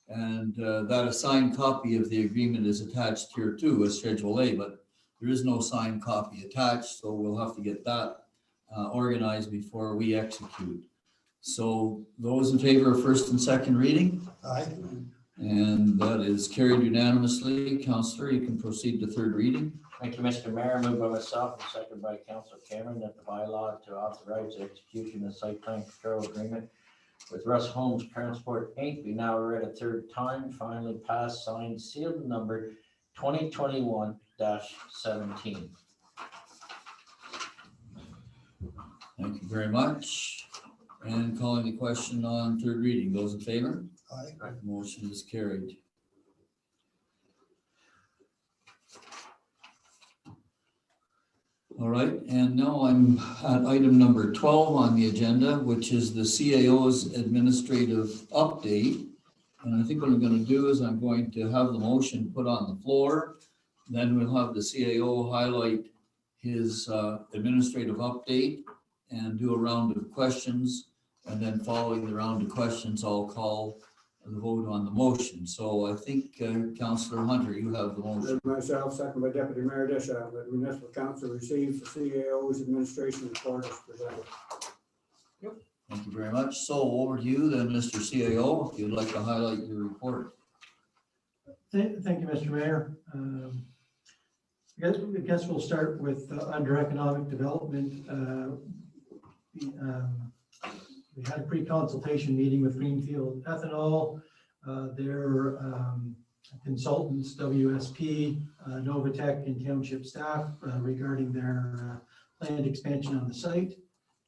And that a signed copy of the agreement is attached here too as Schedule A, but there is no signed copy attached, so we'll have to get that organized before we execute. So those in favor of first and second reading? Aye. And that is carried unanimously. Councillor, you can proceed to third reading. Thank you, Mr. Mayor. Moved by myself and seconded by Councilor Cameron that the bylaw to authorize the execution of site plan control agreement with Russ Holmes Transport Inc. We now read a third time, finally passed, signed, sealed, number 2021-17. Thank you very much. And calling the question on third reading. Those in favor? Aye. Motion is carried. All right, and now I'm at item number 12 on the agenda, which is the CAO's administrative update. And I think what I'm going to do is I'm going to have the motion put on the floor. Then we'll have the CAO highlight his administrative update and do a round of questions. And then following the round of questions, I'll call the vote on the motion. So I think Councillor Hunter, you have the motion. Myself, second by Deputy Mayor Disha, that municipal council receives the CAO's administration report as presented. Thank you very much. So over to you then, Mr. CAO, if you'd like to highlight your report. Thank you, Mr. Mayor. I guess we'll start with under economic development. We had a pre-consultation meeting with Greenfield Ethanol. Their consultants, WSP, Novatech, and township staff regarding their planned expansion on the site.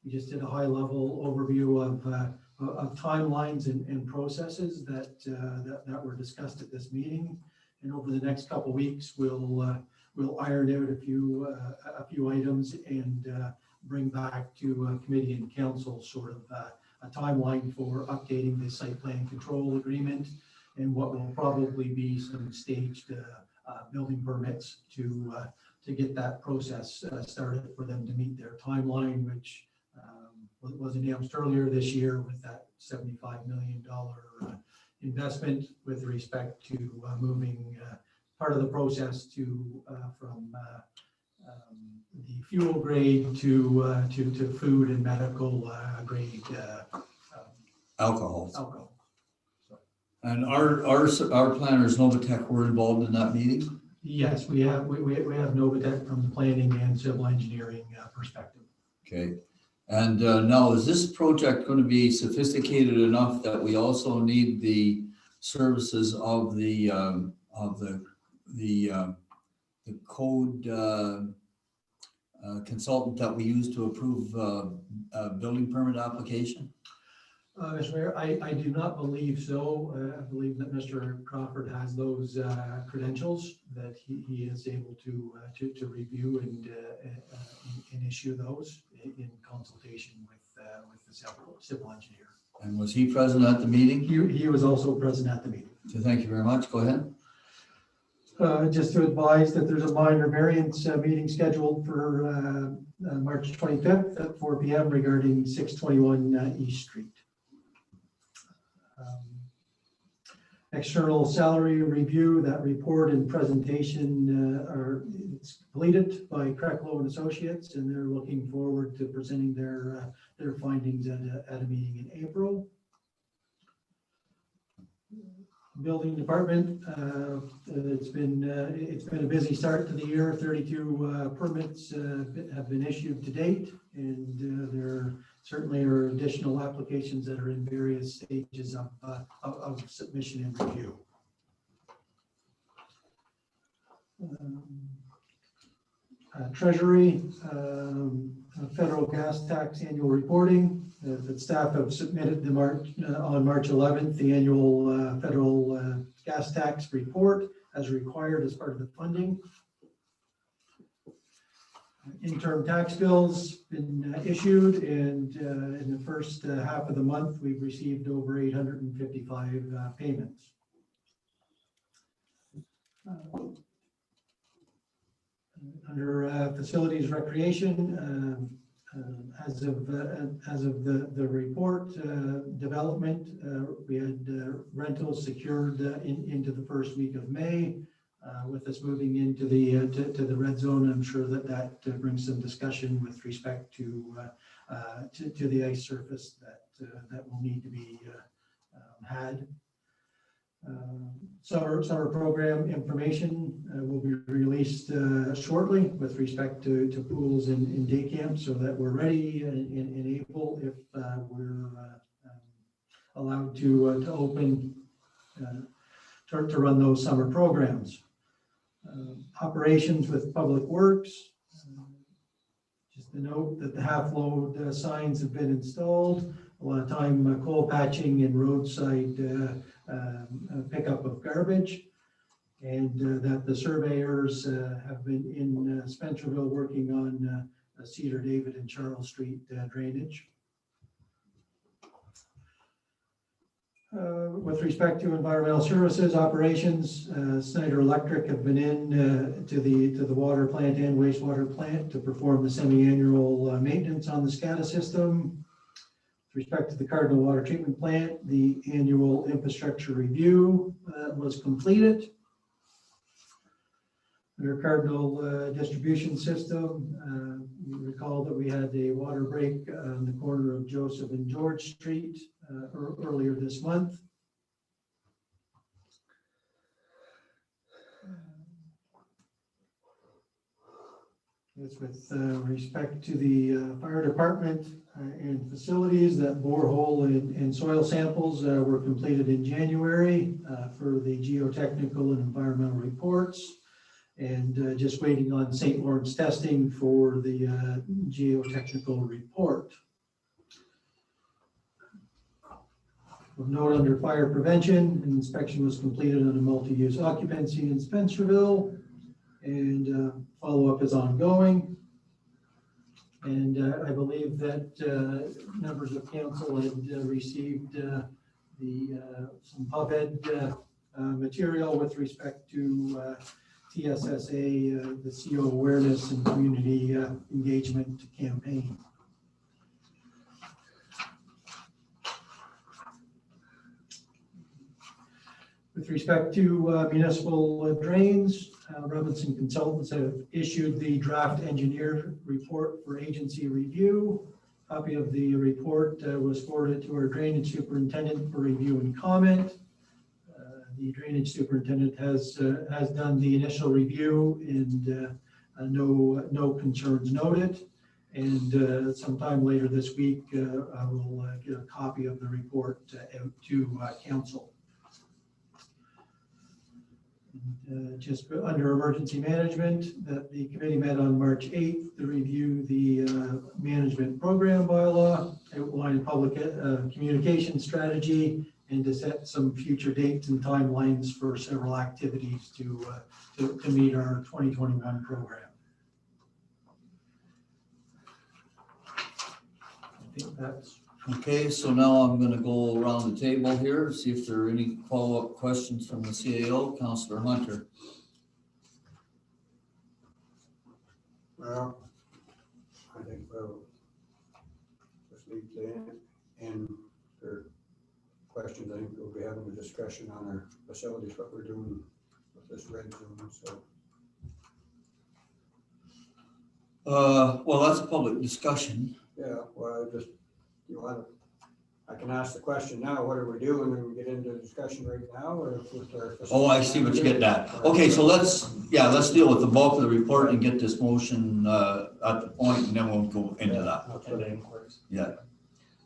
We just did a high-level overview of timelines and processes that were discussed at this meeting. And over the next couple of weeks, we'll iron out a few items and bring back to committee and council sort of a timeline for updating the site plan control agreement and what will probably be some staged building permits to get that process started for them to meet their timeline, which was announced earlier this year with that $75 million investment with respect to moving part of the process to from the fuel grade to food and medical grade Alcohol. And our planners, Novatech, were involved in that meeting? Yes, we have Novatech from the planning and civil engineering perspective. Okay. And now, is this project going to be sophisticated enough that we also need the services of the code consultant that we use to approve a building permit application? Mr. Mayor, I do not believe so. I believe that Mr. Crawford has those credentials that he is able to review and issue those in consultation with the civil engineer. And was he present at the meeting? He was also present at the meeting. So thank you very much. Go ahead. Just to advise that there's a minor variance meeting scheduled for March 25th at 4 p.m. regarding 621 East Street. External salary review, that report and presentation it's completed by Krecklow and Associates, and they're looking forward to presenting their findings at a meeting in April. Building department, it's been a busy start to the year. 32 permits have been issued to date, and there certainly are additional applications that are in various stages of submission and review. Treasury, federal gas tax annual reporting. The staff have submitted on March 11th the annual federal gas tax report as required as part of the funding. Interim tax bills been issued, and in the first half of the month we've received over 855 payments. Under facilities recreation, as of the report development, we had rentals secured into the first week of May. With us moving into the red zone, I'm sure that brings some discussion with respect to the ice surface that will need to be had. Summer program information will be released shortly with respect to pools and day camps, so that we're ready and able if we're allowed to open, to run those summer programs. Operations with Public Works. Just to note that the half-load signs have been installed. A lot of time coal patching and roadside pickup of garbage. And that the surveyors have been in Spencerville working on Cedar David and Charles Street drainage. With respect to environmental services operations, Snyder Electric have been in to the water plant and wastewater plant to perform the semi-annual maintenance on the SCADA system. With respect to the Cardinal Water Treatment Plant, the annual infrastructure review was completed. Under Cardinal distribution system, you recall that we had a water break on the corner of Joseph and George Street earlier this month. It's with respect to the fire department and facilities, that borehole and soil samples were completed in January for the geotechnical and environmental reports. And just waiting on St. Lawrence testing for the geotechnical report. Of note, under fire prevention, an inspection was completed on a multi-use occupancy in Spencerville, and follow-up is ongoing. And I believe that members of council had received some PubEd material with respect to TSSA, the CO awareness and community engagement campaign. With respect to municipal drains, Robinson Consultants have issued the draft engineer report for agency review. A copy of the report was forwarded to our drainage superintendent for review and comment. The drainage superintendent has done the initial review, and no concerns noted. And sometime later this week, I will get a copy of the report out to council. Just under emergency management, that the committee met on March 8th to review the management program bylaw, outline a public communication strategy, and to set some future dates and timelines for several activities to meet our 2021 program. I think that's Okay, so now I'm gonna go around the table here, see if there are any follow-up questions from the CAO. Councillor Hunter. Well, I think we'll just leave that, and for questions, I think we'll be having a discussion on our facilities, what we're doing with this red zone, so. Well, that's a public discussion. Yeah, well, I just, you want, I can ask the question now, what are we doing, and we get into a discussion right now, or with our. Oh, I see what you're getting at. Okay, so let's deal with the bulk of the report and get this motion at the point, and then we'll go into that. And the inquiries. Yeah.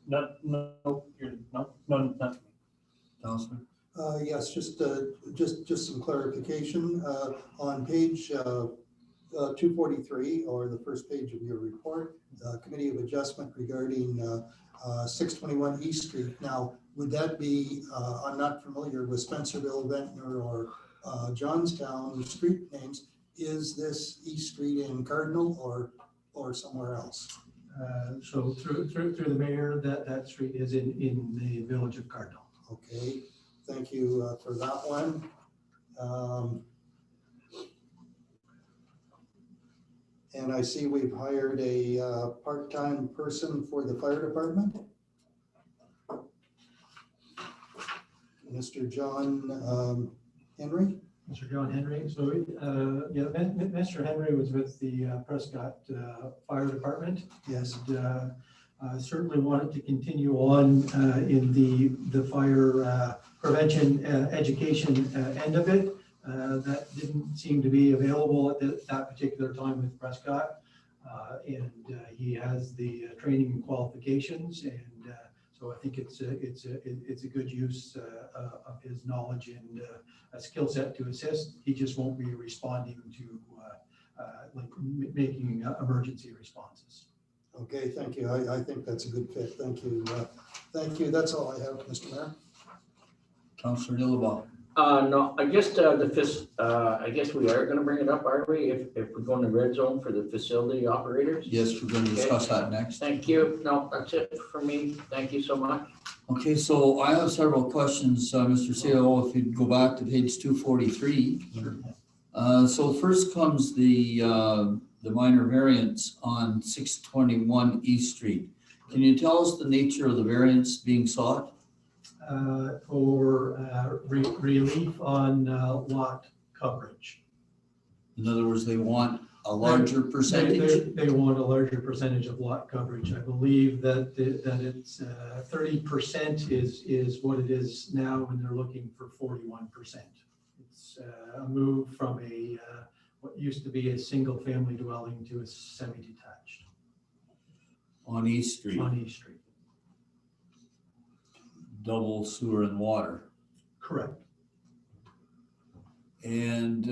No, nothing. Councillor? Yes, just some clarification. On page 243, or the first page of your report, Committee of Adjustment regarding 621 East Street. Now, would that be, I'm not familiar with Spencerville, Ventnor, or Johnstown street names. Is this East Street in Cardinal or somewhere else? so through the mayor, that street is in the village of Cardinal. Okay, thank you for that one. And I see we've hired a part-time person for the fire department. Mr. John Henry. Mr. John Henry. So, yeah, Mr. Henry was with the Prescott Fire Department. Yes. And certainly wanted to continue on in the fire prevention education end of it. That didn't seem to be available at that particular time with Prescott. And he has the training and qualifications, and So I think it's a good use of his knowledge and a skill set to assist. He just won't be responding to making emergency responses. Okay, thank you. I think that's a good fit. Thank you. Thank you. That's all I have, Mr. Mayor. Councillor Dillabaugh. No, I guess I guess we are gonna bring it up, are we? If we're going to red zone for the facility operators? Yes, we're going to discuss that next. Thank you. No, that's it for me. Thank you so much. Okay, so I have several questions, Mr. CEO, if you'd go back to page 243. So first comes the minor variance on 621 East Street. Can you tell us the nature of the variance being sought? For relief on lot coverage. In other words, they want a larger percentage? They want a larger percentage of lot coverage. I believe that it's 30% is what it is now, and they're looking for 41%. It's a move from what used to be a single family dwelling to a semi-detached. On East Street, On East Street. double sewer and water. Correct. And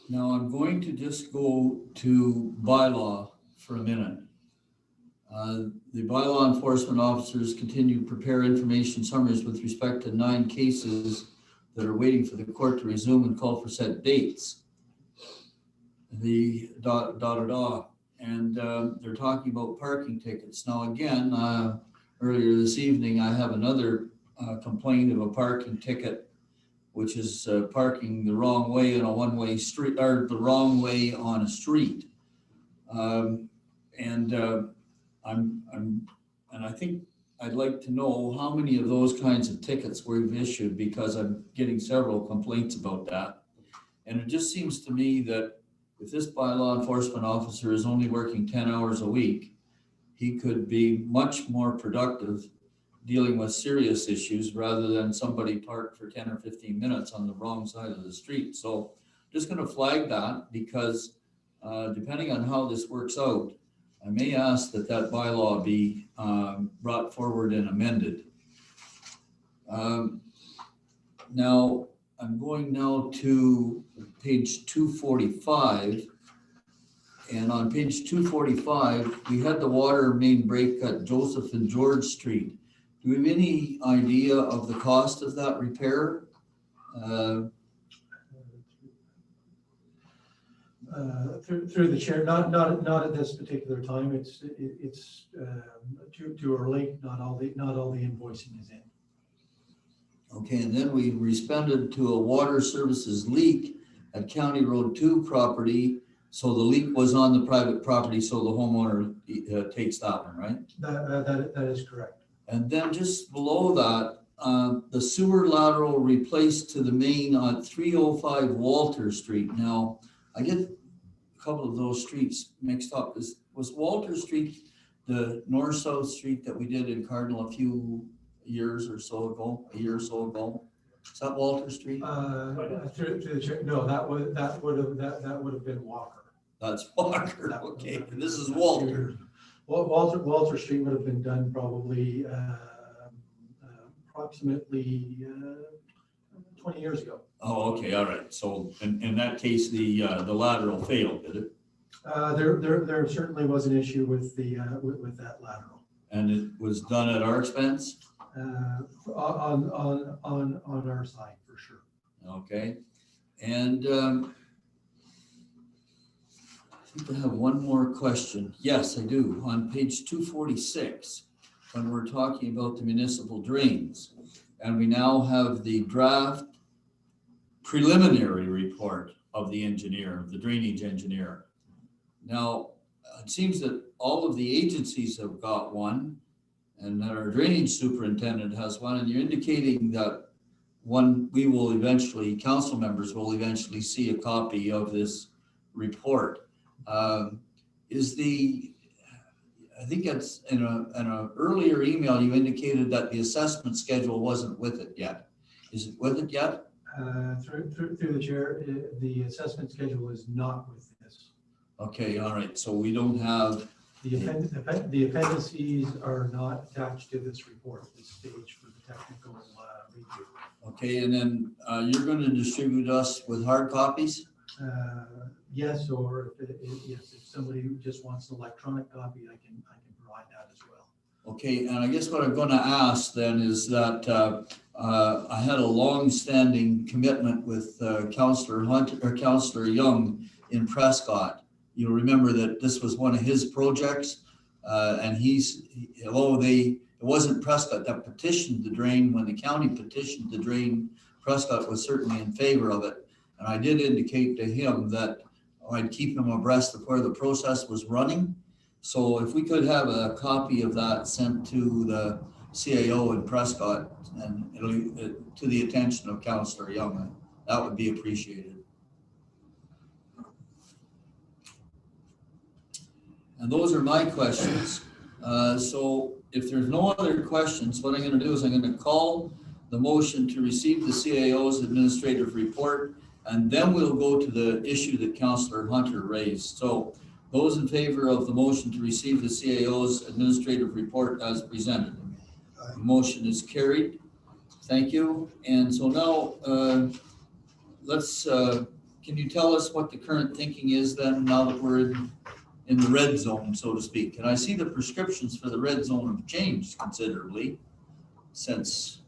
now I'm going to just go to bylaw for a minute. The bylaw enforcement officers continue to prepare information summaries with respect to 9 cases that are waiting for the court to resume and call for set dates. The and they're talking about parking tickets. Now again, earlier this evening, I have another complaint of a parking ticket, which is parking the wrong way in a one-way street, or the wrong way on a street. And I think I'd like to know how many of those kinds of tickets we've issued, because I'm getting several complaints about that. And it just seems to me that if this bylaw enforcement officer is only working 10 hours a week, he could be much more productive dealing with serious issues rather than somebody parked for 10 or 15 minutes on the wrong side of the street. So just going to flag that, because depending on how this works out, I may ask that bylaw be brought forward and amended. Now, I'm going now to page 245. And on page 245, we had the water main break at Joseph and George Street. Do we have any idea of the cost of that repair? Through the chair, not at this particular time. It's too early. Not all the invoicing is in. Okay, and then we responded to a water services leak at County Road 2 property. So the leak was on the private property, so the homeowner takes that one, right? That is correct. And then just below that, the sewer lateral replaced to the main on 305 Walter Street. Now, I get a couple of those streets mixed up. Was Walter Street the north-south street that we did in Cardinal a year or so ago? Is that Walter Street? Through the chair, no, that would have been Walker. That's Walker. Okay, and this is Walter. Well, Walter Street would have been done probably approximately 20 years ago. Oh, okay, all right. So in that case, the lateral failed, did it? There certainly was an issue with with that lateral. And it was done at our expense? On our side, for sure. Okay. And I think I have one more question. Yes, I do. On page 246, when we're talking about the municipal drains, and we now have the draft preliminary report of the engineer, the drainage engineer. Now, it seems that all of the agencies have got one, and that our drainage superintendent has one, and you're indicating that we will eventually, council members will eventually see a copy of this report. I think it's in an earlier email, you indicated that the assessment schedule wasn't with it yet. Is it with it yet? Through the chair, the assessment schedule is not with this. Okay, all right. So we don't have The appendices are not attached to this report at this stage for the technical review. Okay, and then you're going to distribute us with hard copies? Yes, or if somebody just wants an electronic copy, I can provide that as well. Okay, and I guess what I'm going to ask then is that I had a long-standing commitment with Councillor Hunt or Councillor Young in Prescott. You'll remember that this was one of his projects, and it wasn't Prescott that petitioned the drain. When the county petitioned the drain, Prescott was certainly in favor of it. And I did indicate to him that I'd keep him abreast of where the process was running. So if we could have a copy of that sent to the CAO in Prescott and to the attention of Councillor Young, that would be appreciated. And those are my questions. So if there's no other questions, what I'm going to do is I'm going to call the motion to receive the CAO's administrative report, and then we'll go to the issue that Councillor Hunter raised. So those in favor of the motion to receive the CAO's administrative report as presented. The motion is carried. Thank you. And so now can you tell us what the current thinking is then, now that we're in the red zone, so to speak? And I see the prescriptions for the red zone have changed considerably since,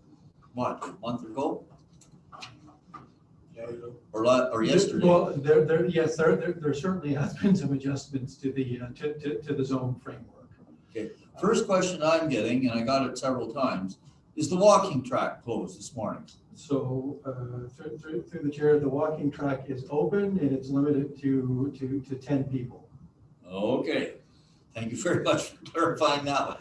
what, a month ago? Or yesterday? Well, yes, there certainly has been some adjustments to the zone framework. Okay, first question I'm getting, and I got it several times, is the walking track closed this morning? So through the chair, the walking track is open and it's limited to 10 people. Okay, thank you very much for clarifying that one.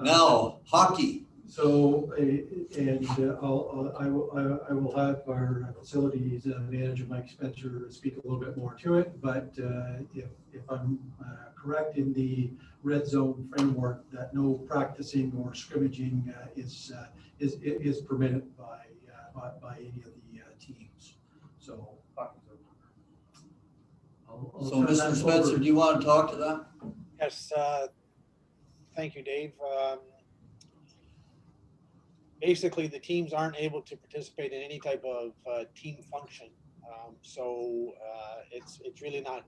Now, hockey. So, I will have our facilities manager, Mike Spencer, speak a little bit more to it. But if I'm correct in the red zone framework, that no practicing or scrimmaging is permitted by any of the teams. So, So, Mr. Spencer, do you want to talk to that? Yes, thank you, Dave. Basically, the teams aren't able to participate in any type of team function. It's really not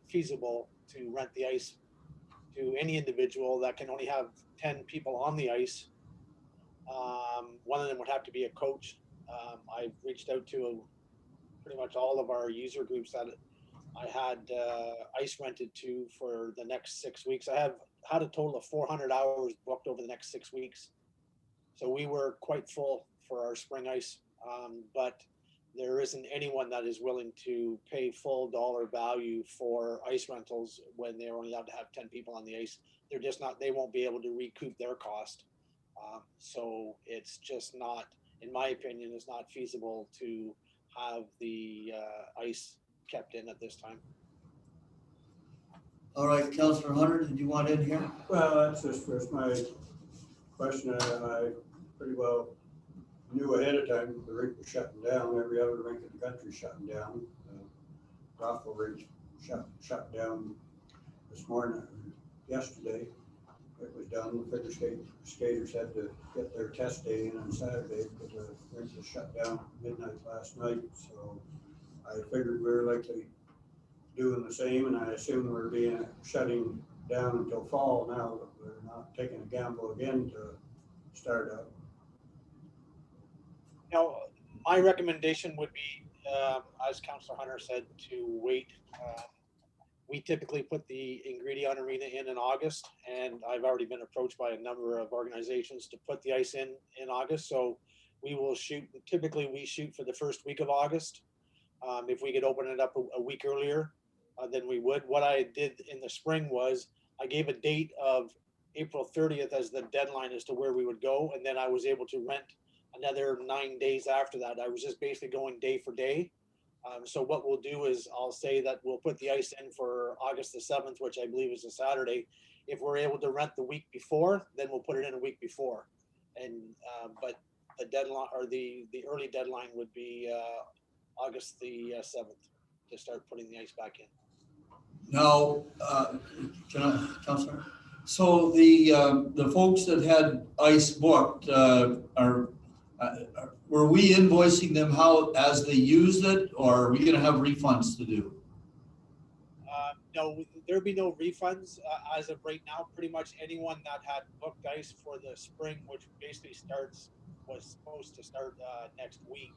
feasible to rent the ice to any individual that can only have 10 people on the ice. One of them would have to be a coach. I've reached out to pretty much all of our user groups that I had ice rented to for the next 6 weeks. I have had a total of 400 hours booked over the next 6 weeks. So we were quite full for our spring ice, but there isn't anyone that is willing to pay full dollar value for ice rentals when they're only allowed to have 10 people on the ice. They're just not, they won't be able to recoup their cost. So it's just not, in my opinion, it's not feasible to have the ice kept in at this time. All right, Councillor Hunter, did you want in here? Well, that's just my question. I pretty well knew ahead of time the rink was shutting down. Every other rink in the country shutting down. Rockville rink shut down this morning, yesterday. It was done. The figure skaters had to get their test day in on Saturday because the rink was shut down at midnight last night. So I figured we were likely doing the same, and I assume we're shutting down until fall now, that we're not taking a gamble again to start up. Now, my recommendation would be, as Councillor Hunter said, to wait. We typically put the Ingredient Arena in August, and I've already been approached by a number of organizations to put the ice in August. So we will shoot, typically we shoot for the first week of August. If we could open it up a week earlier, then we would. What I did in the spring was I gave a date of April 30th as the deadline as to where we would go. And then I was able to rent another 9 days after that. I was just basically going day for day. So what we'll do is I'll say that we'll put the ice in for August the 7th, which I believe is a Saturday. If we're able to rent the week before, then we'll put it in a week before. And but the deadline, or the early deadline, would be August the 7th to start putting the ice back in. Now, can I, Counselor? So the folks that had ice booked, were we invoicing them as they used it, or are we gonna have refunds to do? No, there'll be no refunds as of right now. Pretty much anyone that had booked ice for the spring, which basically was supposed to start next week,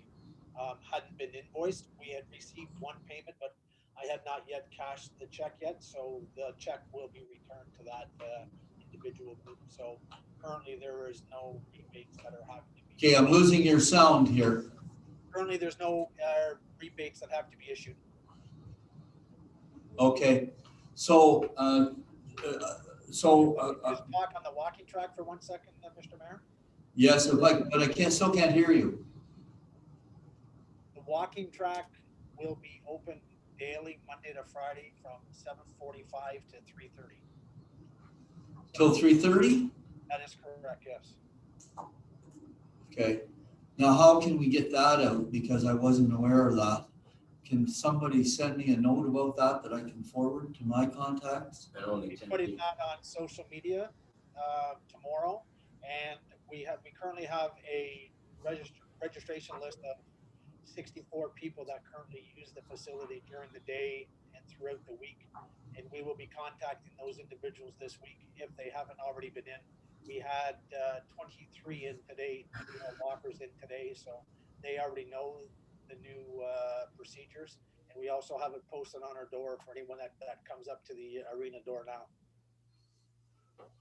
hadn't been invoiced. We had received one payment, but I have not yet cashed the check yet, so the check will be returned to that individual group. So currently there is no rebates that are having to be. Okay, I'm losing your sound here. Currently, there's no rebates that have to be issued. Okay, so, Just talk on the walking track for 1 second, Mr. Mayor. yes, but I still can't hear you. The walking track will be open daily, Monday to Friday, from 7:45 to 3:30. Till 3:30? That is correct, yes. Okay, now how can we get that out? Because I wasn't aware of that. Can somebody send me a note about that I can forward to my contacts? And only We're 10 putting people. that on social media tomorrow, and we currently have a registration list of 64 people that currently use the facility during the day and throughout the week. And we will be contacting those individuals this week if they haven't already been in. We had 23 in today, lockers in today, so they already know the new procedures. And we also have it posted on our door for anyone that comes up to the arena door now.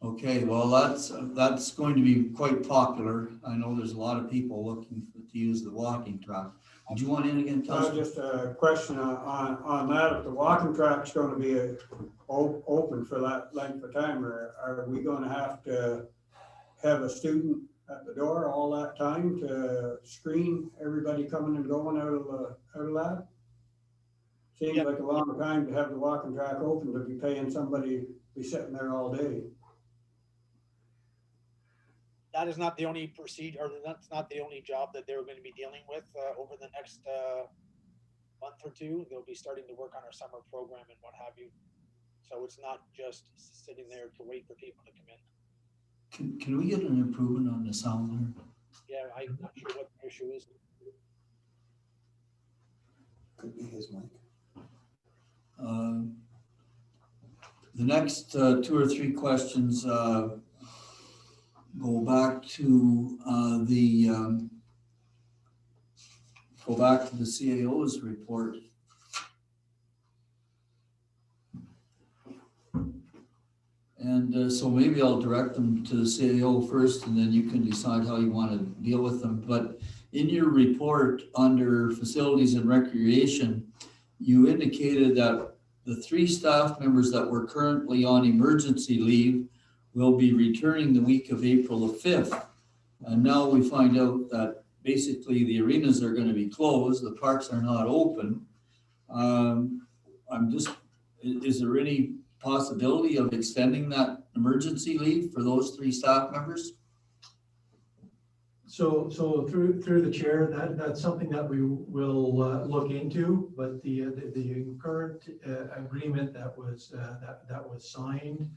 Okay, well, that's going to be quite popular. I know there's a lot of people looking to use the walking track. Did you want in again, Counselor? Just a question on that. If the walking track's gonna be open for that length of time, or are we gonna have to have a student at the door all that time to screen everybody coming and going out of that? Seems Yeah. like a long time to have the walking track open, to be paying somebody, be sitting there all day. That is not the only procedure, or that's not the only job that they're going to be dealing with over the next month or two. They'll be starting to work on our summer program and what have you. So it's not just sitting there to wait for people to come in. Can we get an improvement on the sound there? Yeah, I'm not sure what the issue is. Could be his mic. The next 2 or 3 questions go back to the CAO's report. And so maybe I'll direct them to the CAO first, and then you can decide how you want to deal with them. But in your report under facilities and recreation, you indicated that the 3 staff members that were currently on emergency leave will be returning the week of April the 5th. And now we find out that basically the arenas are going to be closed, the parks are not open. Is there any possibility of extending that emergency leave for those 3 staff members? So through the chair, that's something that we will look into, but the current agreement that was signed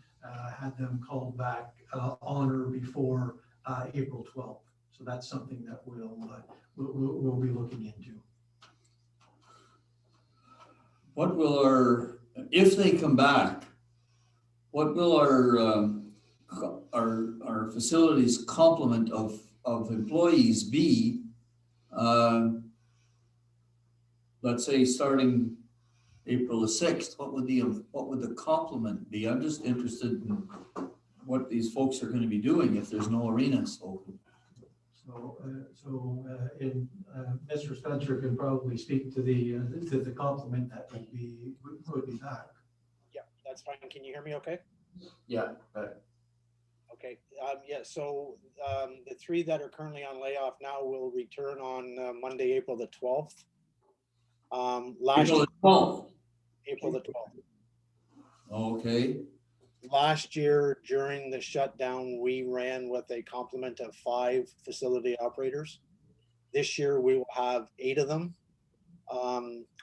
had them called back on or before April 12th. So that's something that we'll be looking into. What will if they come back, what will our facilities complement of employees be, let's say starting April the 6th, what would the complement be? I'm just interested in what these folks are going to be doing if there's no arenas open. Mr. Spencer can probably speak to the complement that would be back. Yeah, that's fine. Can you hear me okay? Yeah. Okay. So the 3 that are currently on layoff now will return on Monday, April the 12th. April the 12th. April the 12th. Okay. Last year, during the shutdown, we ran with a complement of 5 facility operators. This year, we will have 8 of them.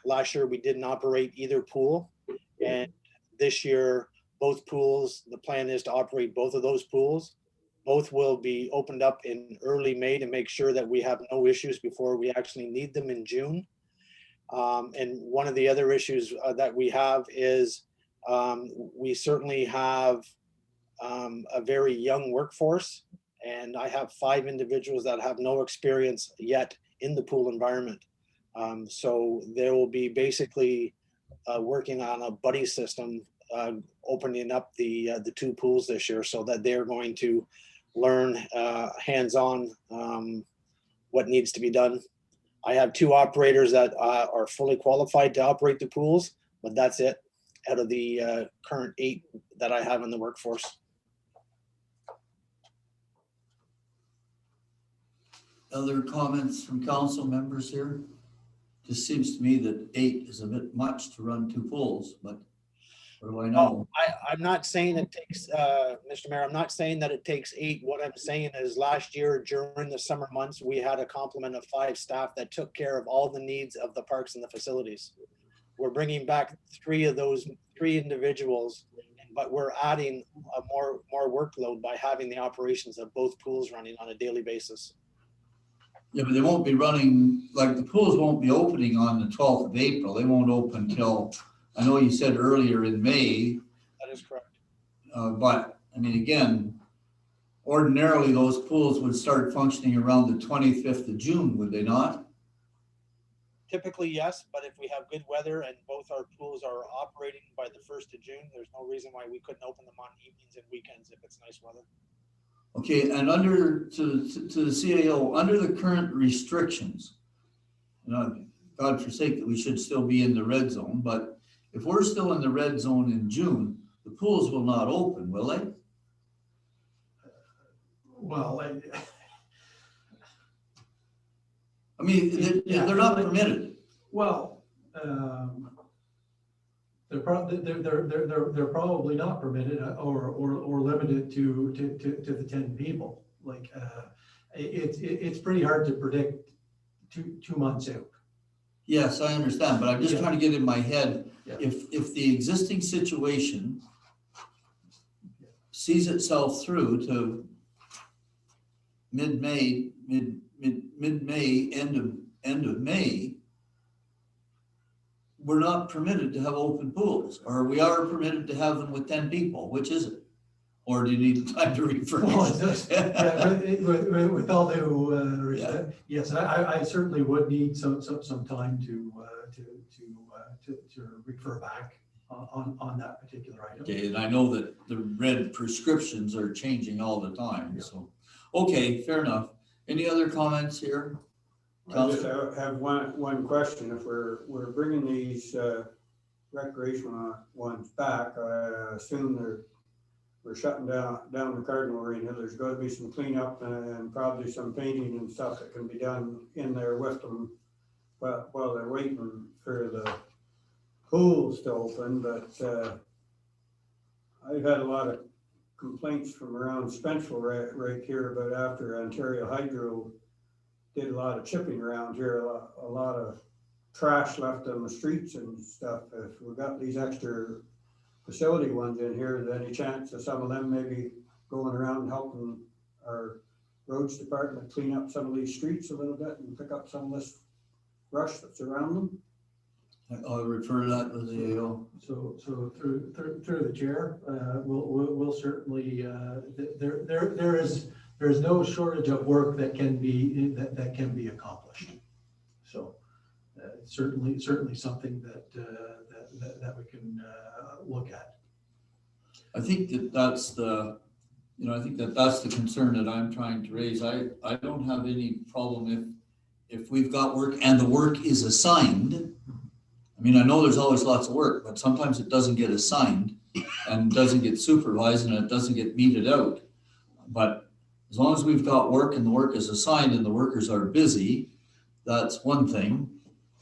Last year, we didn't operate either pool. And this year, both pools, the plan is to operate both of those pools. Both will be opened up in early May to make sure that we have no issues before we actually need them in June. And one of the other issues that we have is we certainly have a very young workforce, and I have 5 individuals that have no experience yet in the pool environment. So they will be basically working on a buddy system, opening up the 2 pools this year, so that they're going to learn hands-on what needs to be done. I have 2 operators that are fully qualified to operate the pools, but that's it out of the current 8 that I have in the workforce. Other comments from council members here? Just seems to me that 8 is a bit much to run 2 pools, but what do I know? I'm not saying it takes, Mr. Mayor, I'm not saying that it takes 8. What I'm saying is last year during the summer months, we had a complement of 5 staff that took care of all the needs of the parks and the facilities. We're bringing back 3 of those 3 individuals, but we're adding a more workload by having the operations of both pools running on a daily basis. Yeah, but they won't be running, like the pools won't be opening on the 12th of April. They won't open till, I know you said earlier in May. That is correct. But I mean, again, ordinarily those pools would start functioning around the 25th of June, would they not? Typically, yes, but if we have good weather and both our pools are operating by the 1st of June, there's no reason why we couldn't open them on evenings and weekends if it's nice weather. Okay, and under, to the CAO, under the current restrictions, God forsake that we should still be in the red zone, but if we're still in the red zone in June, the pools will not open, will they? Well, I mean, they're not permitted. well, they're probably not permitted or limited to the 10 people. Like it's pretty hard to predict two months out. Yes, I understand, but I'm just trying to get in my head, Yeah. if the existing situation sees itself through to mid-May, end of May, we're not permitted to have open pools, or we are permitted to have them with 10 people. Which is it? Or do you need time to refresh? Well, it's just, with all due respect, yes, I certainly would need some time to refer back on that particular item. Okay, and I know that the red prescriptions are changing all the time, so, okay, fair enough. Any other comments here? I just have one question. If we're bringing these recreational ones back, I assume we're shutting down the Cardinal Arena. There's got to be some cleanup and probably some painting and stuff that can be done in there with them while they're waiting for the pools to open. But I've had a lot of complaints from around Spencerville right here, but after Ontario Hydro did a lot of chipping around here, a lot of trash left on the streets and stuff. If we've got these extra facility ones in here, is there any chance of some of them maybe going around helping our roads department clean up some of these streets a little bit and pick up some of this brush that's around them? I'll refer to that to the AO. So through the chair, we'll certainly there's no shortage of work that can be accomplished. So certainly something that we can look at. I think that's the concern that I'm trying to raise. I don't have any problem if we've got work and the work is assigned. I mean, I know there's always lots of work, but sometimes it doesn't get assigned and doesn't get supervised and it doesn't get meted out. But as long as we've got work and the work is assigned and the workers are busy, that's one thing.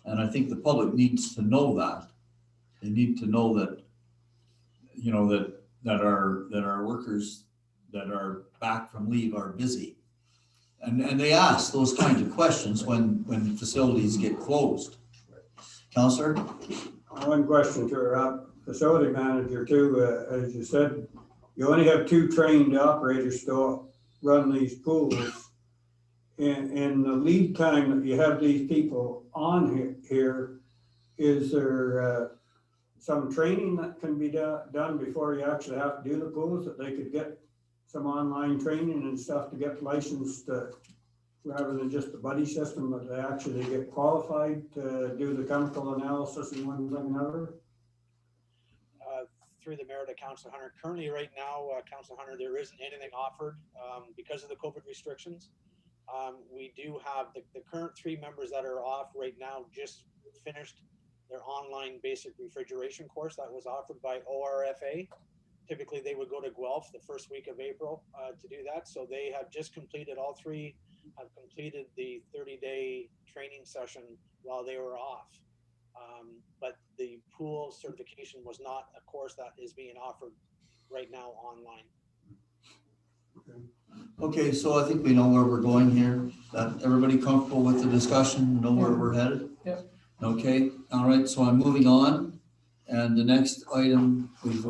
And I think the public needs to know that. They need to know that, that our workers that are back from leave are busy. And they ask those kinds of questions when facilities get closed. Councillor? One question to her. facility manager too, as you said, you only have 2 trained operators to run these pools. In the lead time that you have these people on here, is there some training that can be done before you actually have to do the pools, that they could get some online training and stuff to get licensed, rather than just the buddy system, but they actually get qualified to do the chemical analysis and one thing and another? Through the mayor to Councilor Hunter, currently right now, Councilor Hunter, there isn't anything offered because of the COVID restrictions. We do have the current 3 members that are off right now just finished their online basic refrigeration course that was offered by ORFA. Typically, they would go to Guelph the first week of April to do that. So they have just completed, all 3 have completed the 30-day training session while they were off. But the pool certification was not a course that is being offered right now online. Okay, so I think we know where we're going here. Everybody comfortable with the discussion, know where we're headed? Yep. Okay, all right, so I'm moving on. And the next item, we've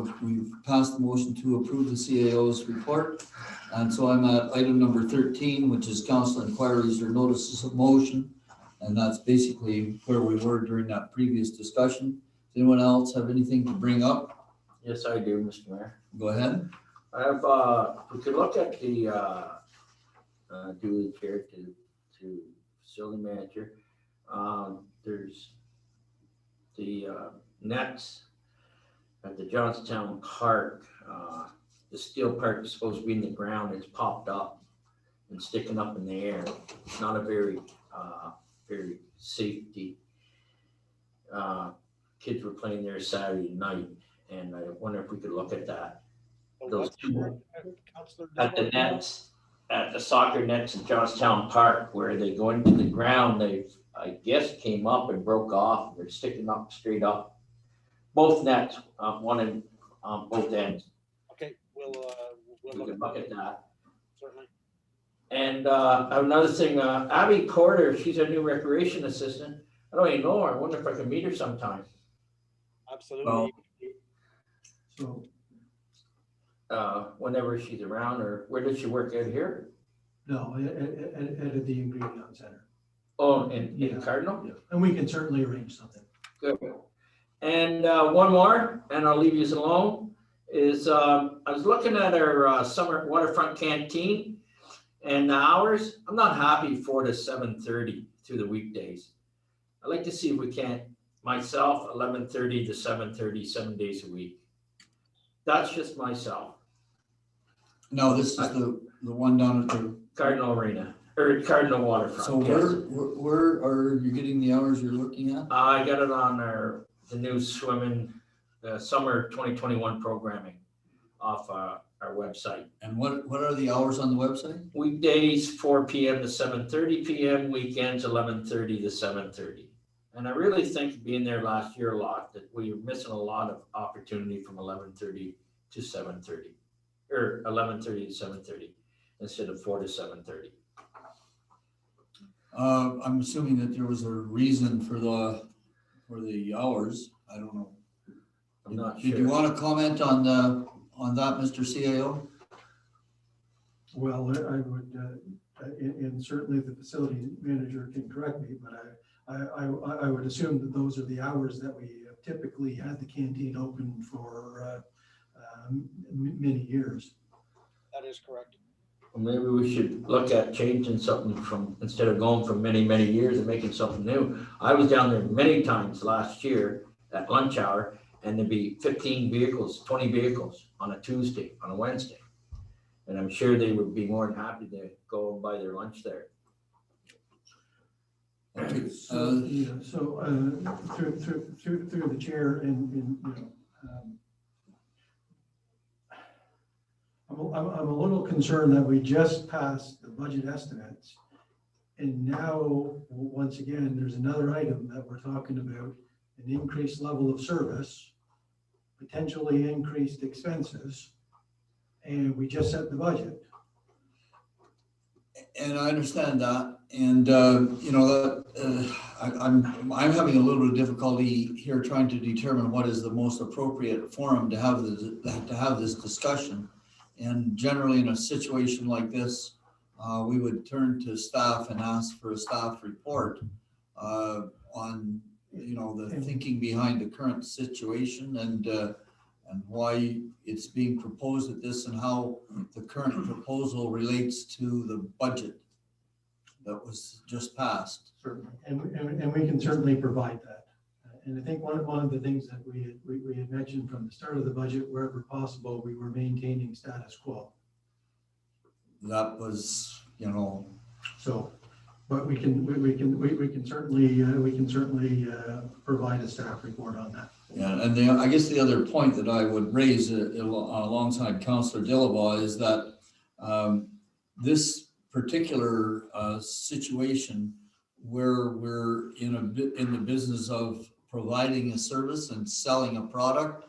passed the motion to approve the CAO's report. And so I'm at item number 13, which is council inquiries or notices of motion. And that's basically where we were during that previous discussion. Does anyone else have anything to bring up? Yes, I do, Mr. Mayor. Go ahead. I have, we could look at the, duly chair to facility manager. There's the nets at the Johnstown Park. The steel part is supposed to be in the ground. It's popped up and sticking up in the air. It's not a very safety. Kids were playing there Saturday night, and I wonder if we could look at that. Those two at the nets, at the soccer nets in Johnstown Park, where they go into the ground, they, I guess, came up and broke off. They're sticking up straight up. Both nets, one in both ends. Okay, we'll We could look at that. certainly. And another thing, Abby Porter, she's our new recreation assistant. I don't even know her. I wonder if I can meet her sometime. Absolutely. So, Whenever she's around, or where does she work out here? no, at the ingredient center. Oh, in Yeah. Cardinal? Yeah. And we can certainly arrange something. Good. And one more, and I'll leave you alone, is I was looking at our summer waterfront canteen and the hours. I'm not happy 4 to 7:30 through the weekdays. I'd like to see if we can't, myself, 11:30 to 7:30, 7 days a week. That's just myself. No, this is the one down at the, Cardinal Arena, or Cardinal Waterfront. so yes. where are you getting the hours you're looking at? I got it on the new swimming, summer 2021 programming off our website. And what are the hours on the website? Weekdays, 4 p.m. to 7:30 p.m., weekends, 11:30 to 7:30. And I really think being there last year a lot, that we were missing a lot of opportunity from 11:30 to 7:30, or 11:30 to 7:30, instead of 4 to 7:30. I'm assuming that there was a reason for the hours. I don't know. I'm not Did you sure. want to comment on that, Mr. CAO? Well, I would, and certainly the facility manager can correct me, but I would assume that those are the hours that we typically had the canteen open for many years. That is correct. Well, maybe we should look at changing something from, instead of going from many, many years and making something new. I was down there many times last year at lunch hour, and there'd be 15 vehicles, 20 vehicles on a Tuesday, on a Wednesday. And I'm sure they would be more than happy to go and buy their lunch there. So, yeah, so through the chair and you know, I'm a little concerned that we just passed the budget estimates. And now, once again, there's another item that we're talking about, an increased level of service, potentially increased expenses, and we just set the budget. And I understand that, And, I'm having a little bit of difficulty here trying to determine what is the most appropriate forum to have this discussion. And generally in a situation like this, we would turn to staff and ask for a staff report on, the thinking behind the current situation and why it's being proposed at this and how the current proposal relates to the budget that was just passed. Certainly, and we can certainly provide that. And I think one of the things that we had mentioned from the start of the budget, wherever possible, we were maintaining status quo. That was, So, but we can certainly provide a staff report on that. yeah, and I guess the other point that I would raise alongside Councillor Dillabaugh is that this particular situation where we're in the business of providing a service and selling a product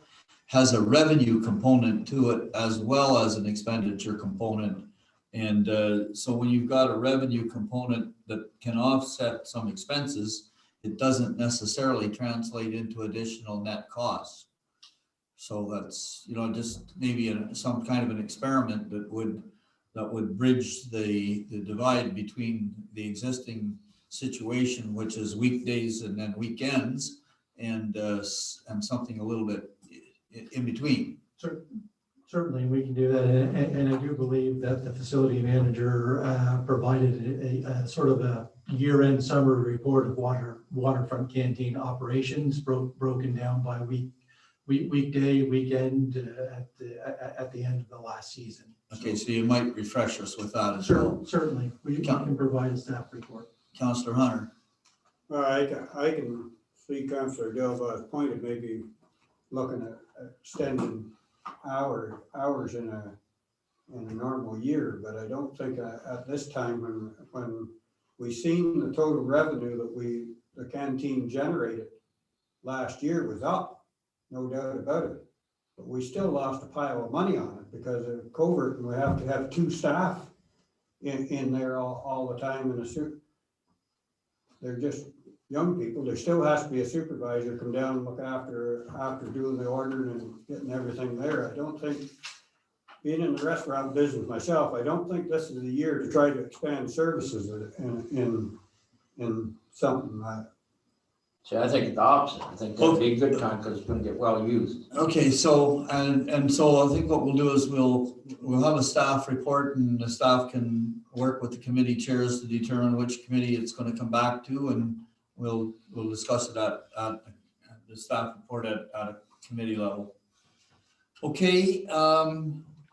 has a revenue component to it as well as an expenditure component. And so when you've got a revenue component that can offset some expenses, it doesn't necessarily translate into additional net costs. So that's, just maybe some kind of an experiment that would bridge the divide between the existing situation, which is weekdays and then weekends, and something a little bit in between. Certainly, we can do that, and I do believe that the facility manager provided a sort of a year-end summary report of waterfront canteen operations broken down by weekday, weekend at the end of the last season. Okay, so you might refresh us with that as well. Certainly, we can provide a staff report. Councillor Hunter. All right, I can see Councillor Delva's point of maybe looking at extending hours in a normal year, but I don't think at this time when we seen the total revenue that the canteen generated last year was up, no doubt about it. But we still lost a pile of money on it because of covert, and we have to have 2 staff in there all the time in a suit. They're just young people. There still has to be a supervisor come down and look after doing the ordering and getting everything there. I don't think, being in the restaurant business myself, I don't think this is the year to try to expand services in something like. See, I think the opposite. I think that'd be a good time because it's gonna get well used. Okay, so, and so I think what we'll do is we'll have a staff report and the staff can work with the committee chairs to determine which committee it's going to come back to, and we'll discuss it at the staff report at a committee level. Okay,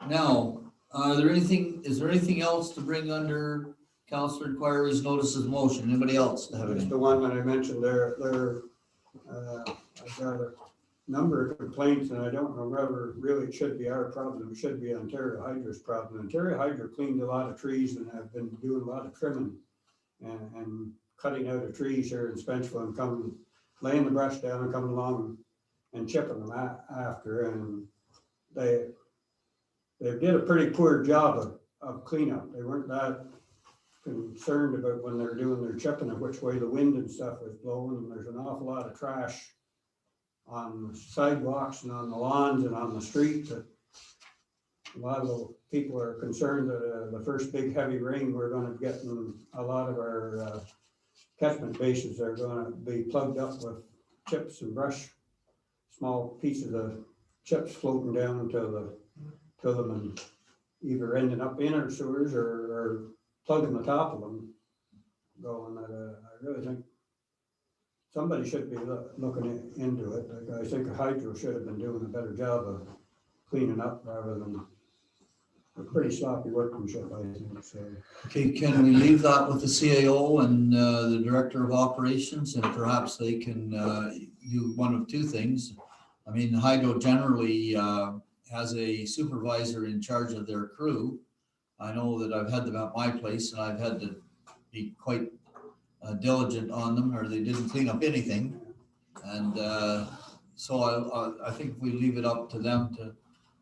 now, is there anything else to bring under councillor inquiries, notices, motion? Anybody else have Just any? the one that I mentioned there, I've got a number of complaints, and I don't know whether really it should be our problem. It should be Ontario Hydro's problem. Ontario Hydro cleaned a lot of trees and have been doing a lot of trimming and cutting out of trees here in Spencerville and coming, laying the brush down and coming along and chipping them after. And they did a pretty poor job of cleanup. They weren't that concerned about when they're doing their chipping and which way the wind and stuff was blowing. And there's an awful lot of trash on the sidewalks and on the lawns and on the street that a lot of the people are concerned that the first big heavy rain we're going to get, in a lot of our catchment basins are going to be plugged up with chips and brush, small pieces of chips floating down to them and either ending up in our sewers or plugging the top of them going. I really think somebody should be looking into it. I think Hydro should have been doing a better job of cleaning up rather than a pretty sloppy workmanship, I think. So. Okay, can we leave that with the CAO and the Director of Operations, and perhaps they can do one of 2 things. I mean, Hydro generally has a supervisor in charge of their crew. I know that I've had them at my place and I've had to be quite diligent on them, or they didn't clean up anything. And so I think if we leave it up to them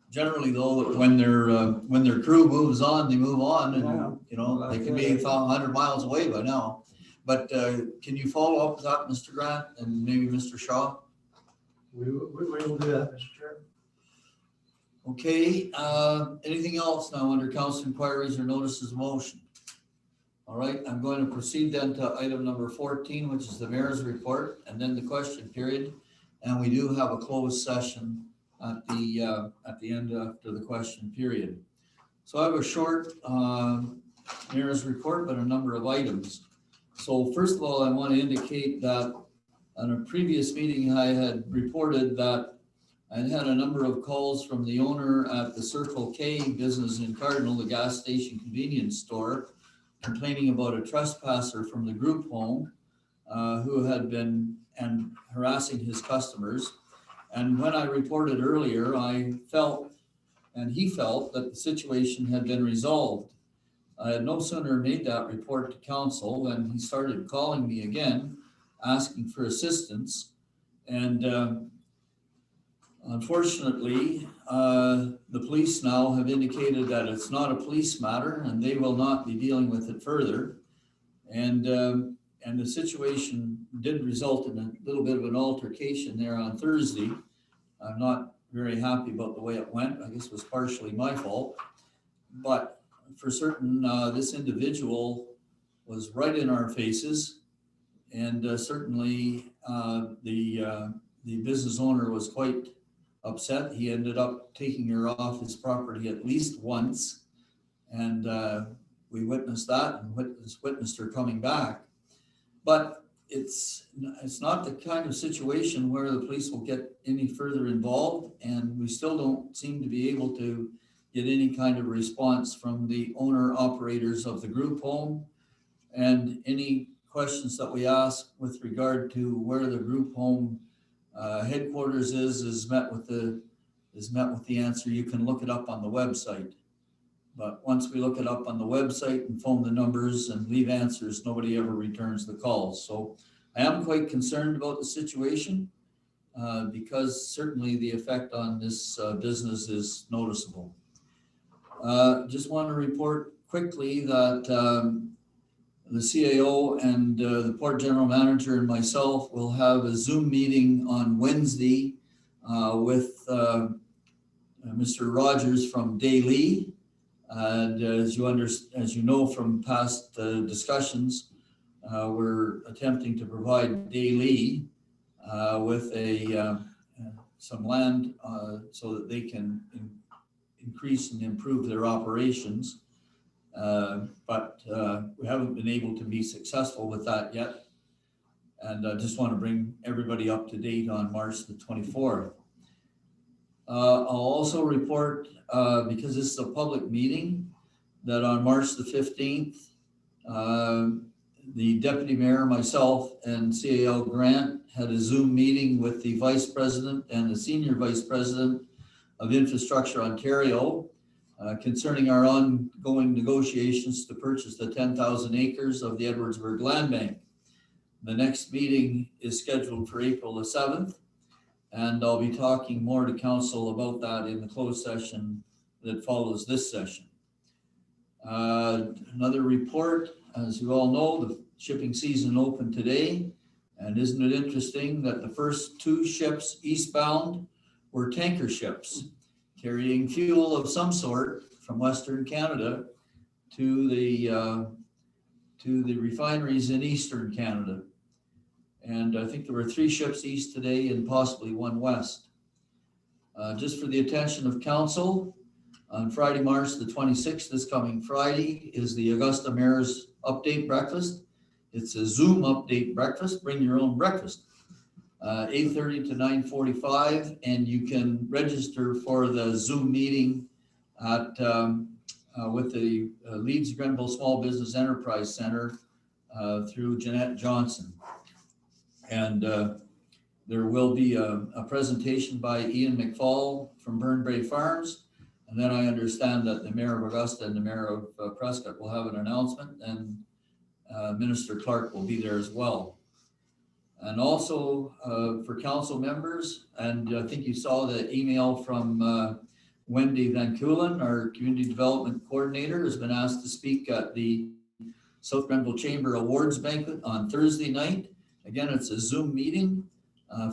generally though, when their crew moves on, they move on Yeah. and, you know, they can be 100 miles away by now. But can you follow up with that, Mr. Grant, and maybe Mr. Shaw? We will do that, Mr. Chair. Okay, anything else now under council inquiries or notices of motion? All right, I'm going to proceed then to item number 14, which is the mayor's report, and then the question period. And we do have a closed session at the end after the question period. So I have a short mayor's report, but a number of items. So first of all, I want to indicate that on a previous meeting, I had reported that I had a number of calls from the owner at the Circle K business in Cardinal, the gas station convenience store, complaining about a trespasser from the group home who had been harassing his customers. And when I reported earlier, I felt, and he felt, that the situation had been resolved. I had no sooner made that report to council than he started calling me again, asking for assistance. And unfortunately, the police now have indicated that it's not a police matter and they will not be dealing with it further. And the situation did result in a little bit of an altercation there on Thursday. I'm not very happy about the way it went. I guess it was partially my fault. But for certain, this individual was right in our faces. And certainly the business owner was quite upset. He ended up taking her off his property at least once. And we witnessed that and witnessed her coming back. But it's not the kind of situation where the police will get any further involved, and we still don't seem to be able to get any kind of response from the owner operators of the group home. And any questions that we ask with regard to where the group home headquarters is met with the answer, you can look it up on the website. But once we look it up on the website and phone the numbers and leave answers, nobody ever returns the calls. So I am quite concerned about the situation because certainly the effect on this business is noticeable. Just want to report quickly that the CAO and the Port General Manager and myself will have a Zoom meeting on Wednesday with Mr. Rogers from Daily. And as you know from past discussions, we're attempting to provide Daily with some land so that they can increase and improve their operations. But we haven't been able to be successful with that yet. And I just want to bring everybody up to date on March the 24th. I'll also report, because this is a public meeting, that on March the 15th, the Deputy Mayor, myself, and CAO Grant had a Zoom meeting with the Vice President and the Senior Vice President of Infrastructure Ontario concerning our ongoing negotiations to purchase the 10,000 acres of the Edwardsburg Land Bank. The next meeting is scheduled for April the 7th. And I'll be talking more to council about that in the closed session that follows this session. Another report, as you all know, the shipping season opened today. And isn't it interesting that the first two ships eastbound were tanker ships carrying fuel of some sort from Western Canada to the refineries in Eastern Canada. And I think there were 3 ships east today and possibly 1 west. Just for the attention of council, on Friday, March the 26th, this coming Friday, is the Augusta Mayor's Update Breakfast. It's a Zoom update breakfast. Bring your own breakfast. 8:30 to 9:45, and you can register for the Zoom meeting at with the Leeds Grenville Small Business Enterprise Center through Jeanette Johnson. And there will be a presentation by Ian McFall from Burnbrae Farms. And then I understand that the Mayor of Augusta and the Mayor of Prescott will have an announcement, and Minister Clark will be there as well. And also for council members, and I think you saw the email from Wendy Van Kulen, our Community Development Coordinator, has been asked to speak at the South Grenville Chamber Awards Banquet on Thursday night. Again, it's a Zoom meeting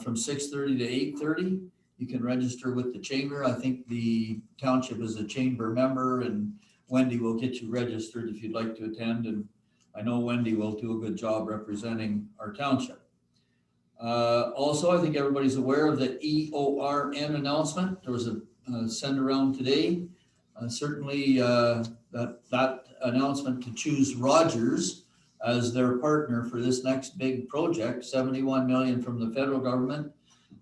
from 6:30 to 8:30. You can register with the chamber. I think the township is a chamber member, and Wendy will get you registered if you'd like to attend. And I know Wendy will do a good job representing our township. Also, I think everybody's aware of the EORN announcement. There was a send around today. Certainly that announcement to choose Rogers as their partner for this next big project, 71 million from the federal government,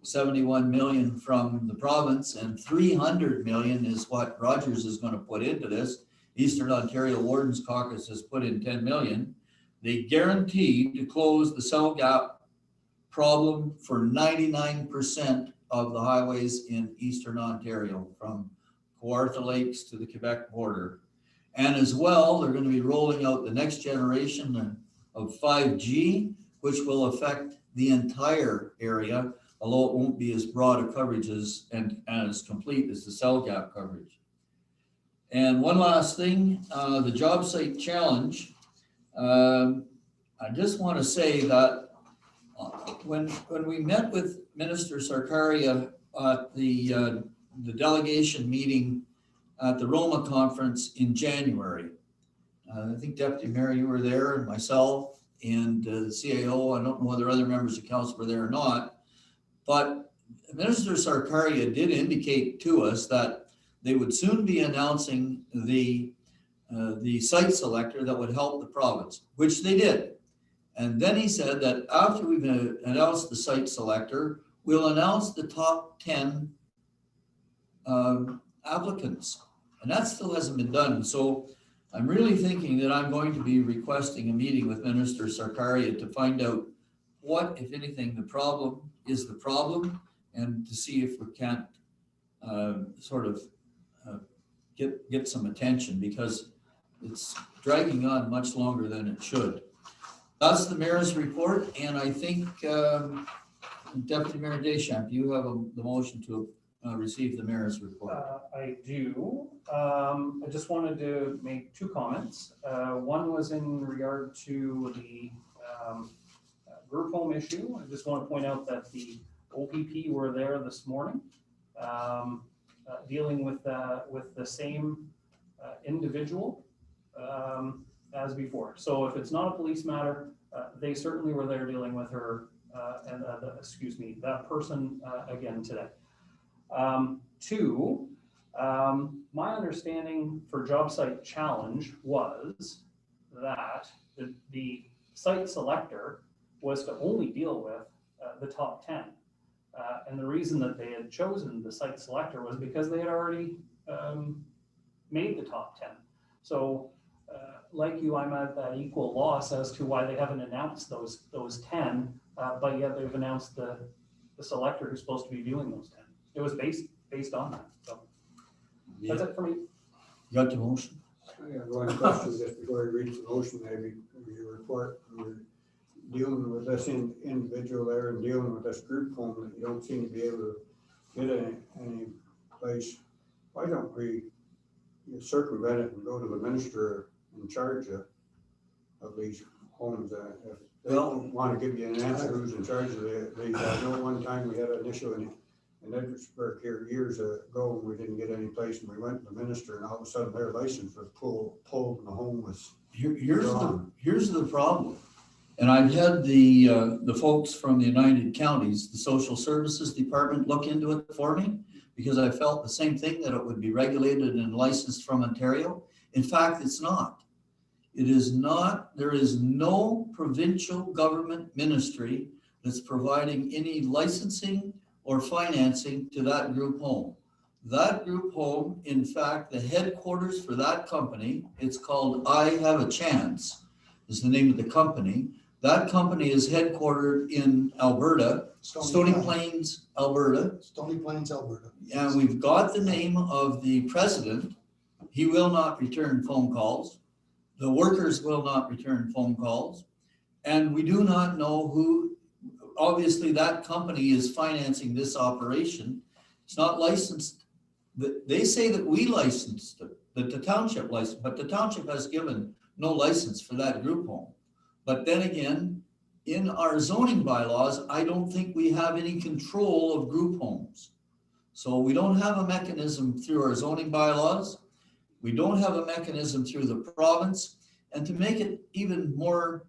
71 million from the province, and 300 million is what Rogers is going to put into this. Eastern Ontario Wardens Caucus has put in 10 million. They guaranteed to close the cell gap problem for 99% of the highways in Eastern Ontario, from Kawartha Lakes to the Quebec border. And as well, they're going to be rolling out the next generation of 5G, which will affect the entire area, although it won't be as broad a coverage and as complete as the cell gap coverage. And one last thing, the job site challenge. I just want to say that when we met with Minister Sarkaria at the delegation meeting at the Roma conference in January, I think Deputy Mayor, you were there, and myself and the CAO. I don't know whether other members of council were there or not, but Minister Sarkaria did indicate to us that they would soon be announcing the site selector that would help the province, which they did. And then he said that after we've announced the site selector, we'll announce the top 10 applicants. And that still hasn't been done. So I'm really thinking that I'm going to be requesting a meeting with Minister Sarkaria to find out what, if anything, the problem, and to see if we can't get some attention, because it's dragging on much longer than it should. That's the mayor's report, and I think Deputy Mayor Deschamps, you have the motion to receive the mayor's report. I do. I just wanted to make two comments. One was in regard to the group home issue. I just want to point out that the OPP were there this morning, dealing with the same individual as before. So if it's not a police matter, they certainly were there dealing with her and that person again today. Two, my understanding for job site challenge was that the site selector was to only deal with the top 10. And the reason that they had chosen the site selector was because they had already made the top 10. So like you, I'm at that equal loss as to why they haven't announced those 10, but yet they've announced the selector who's supposed to be doing those 10. It was based on that. So that's it for me. You got the motion? I have one question just before I read the motion, maybe your report. You're dealing with this individual there and dealing with this group home that you don't seem to be able to get any place. Why don't we circumvent it and go to the minister in charge of these homes? If they don't want to give you an answer who's in charge of these. I know one time we had an issue in Edwardsburg here years ago, and we didn't get any place, and we went to the minister, and all of a sudden their license was pulled and the home was Here's the problem. And I've had the folks from the United Counties, the Social Services Department, look into it for me, because I felt the same thing, that it would be regulated and licensed from Ontario. In fact, it's not. It is not. There is no provincial government ministry that's providing any licensing or financing to that group home. That group home, in fact, the headquarters for that company, it's called I Have a Chance, is the name of the company. That company is headquartered in Alberta, Stony Plains, Alberta. Stony Plains, Alberta. And we've got the name of the president. He will not return phone calls. The workers will not return phone calls. And we do not know who. Obviously that company is financing this operation. It's not licensed They say that we licensed it, that the township licensed, but the township has given no license for that group home. But then again, in our zoning bylaws, I don't think we have any control of group homes. So we don't have a mechanism through our zoning bylaws. We don't have a mechanism through the province. And to make it even more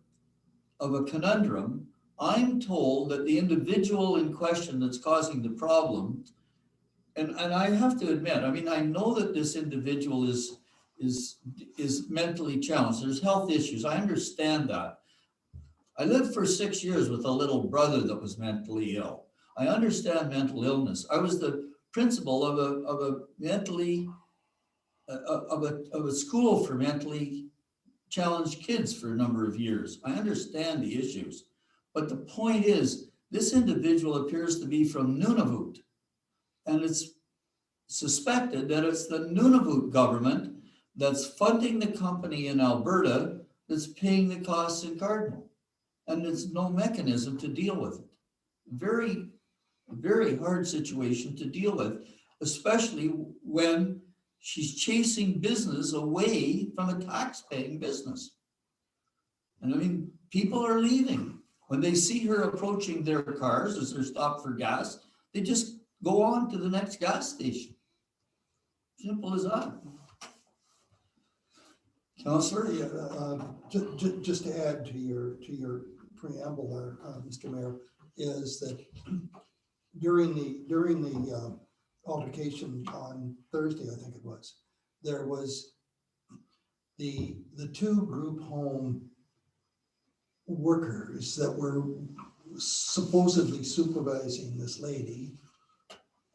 of a conundrum, I'm told that the individual in question that's causing the problem, and I have to admit, I mean, I know that this individual is mentally challenged. There's health issues. I understand that. I lived for 6 years with a little brother that was mentally ill. I understand mental illness. I was the principal of a school for mentally challenged kids for a number of years. I understand the issues. But the point is, this individual appears to be from Nunavut. And it's suspected that it's the Nunavut government that's funding the company in Alberta that's paying the costs in Cardinal. And there's no mechanism to deal with it. Very, very hard situation to deal with, especially when she's chasing business away from a tax-paying business. And I mean, people are leaving. When they see her approaching their cars as they're stopped for gas, they just go on to the next gas station. Simple as that. Councillor? Just to add to your preamble there, Mr. Mayor, is that during the altercation on Thursday, I think it was, there was the two group home workers that were supposedly supervising this lady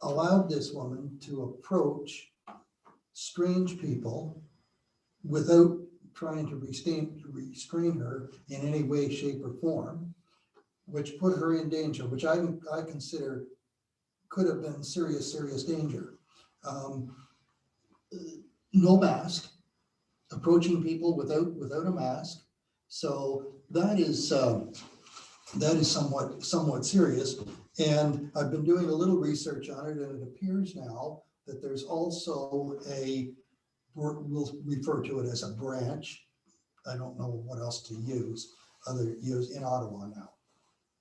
allowed this woman to approach strange people without trying to restrain her in any way, shape, or form, which put her in danger, which I consider could have been serious danger. No mask, approaching people without a mask. So that is somewhat serious. And I've been doing a little research on it, and it appears now that there's also we'll refer to it as a branch. I don't know what else to use in Ottawa now.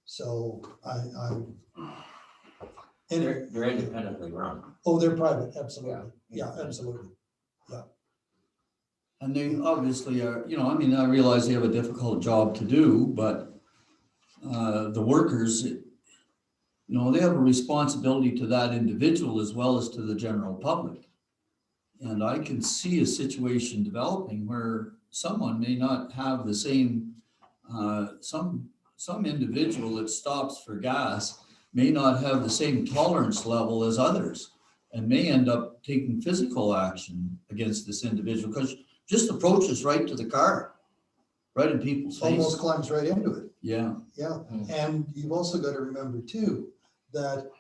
So They're independently run. Oh, they're private, absolutely. Yeah, absolutely. Yeah. And they obviously are, I mean, I realize they have a difficult job to do, but the workers, they have a responsibility to that individual as well as to the general public. And I can see a situation developing where someone may not have the same, some individual that stops for gas may not have the same tolerance level as others and may end up taking physical action against this individual because just approaches right to the car, right in people's face. Almost climbs right into it. Yeah. Yeah. And you've also got to remember too, that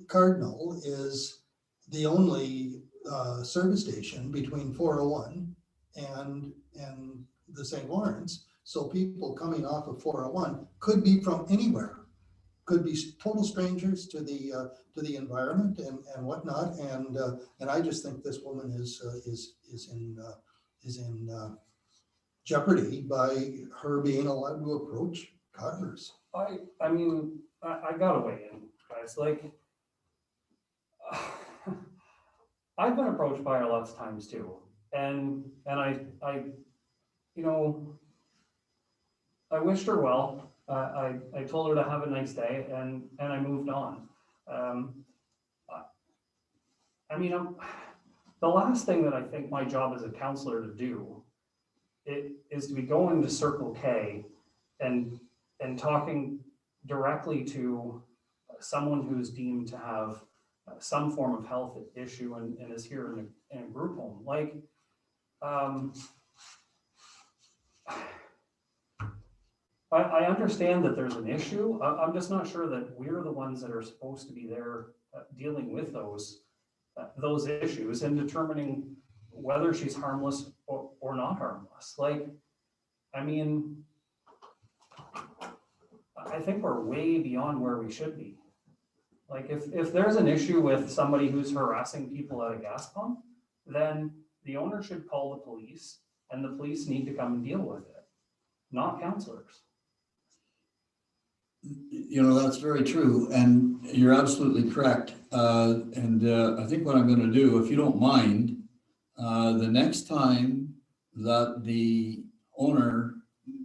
Cardinal is the only service station between 401 and the St. Lawrence. So people coming off of 401 could be from anywhere, could be total strangers to the environment and whatnot. And I just think this woman is in jeopardy by her being allowed to approach cars. I mean, I gotta weigh in, guys, like, I've been approached by her lots of times too. And I wished her well. I told her to have a nice day and I moved on. I mean, the last thing that I think my job as a counselor to do is to be going to Circle K and talking directly to someone who's deemed to have some form of health issue and is here in a group home. Like, I understand that there's an issue. I'm just not sure that we're the ones that are supposed to be there dealing with those issues and determining whether she's harmless or not harmless. Like, I mean, I think we're way beyond where we should be. Like if there's an issue with somebody who's harassing people at a gas pump, then the owner should call the police and the police need to come and deal with it, not counselors. You know, that's very true, and you're absolutely correct. I think what I'm gonna do, if you don't mind, the next time that the owner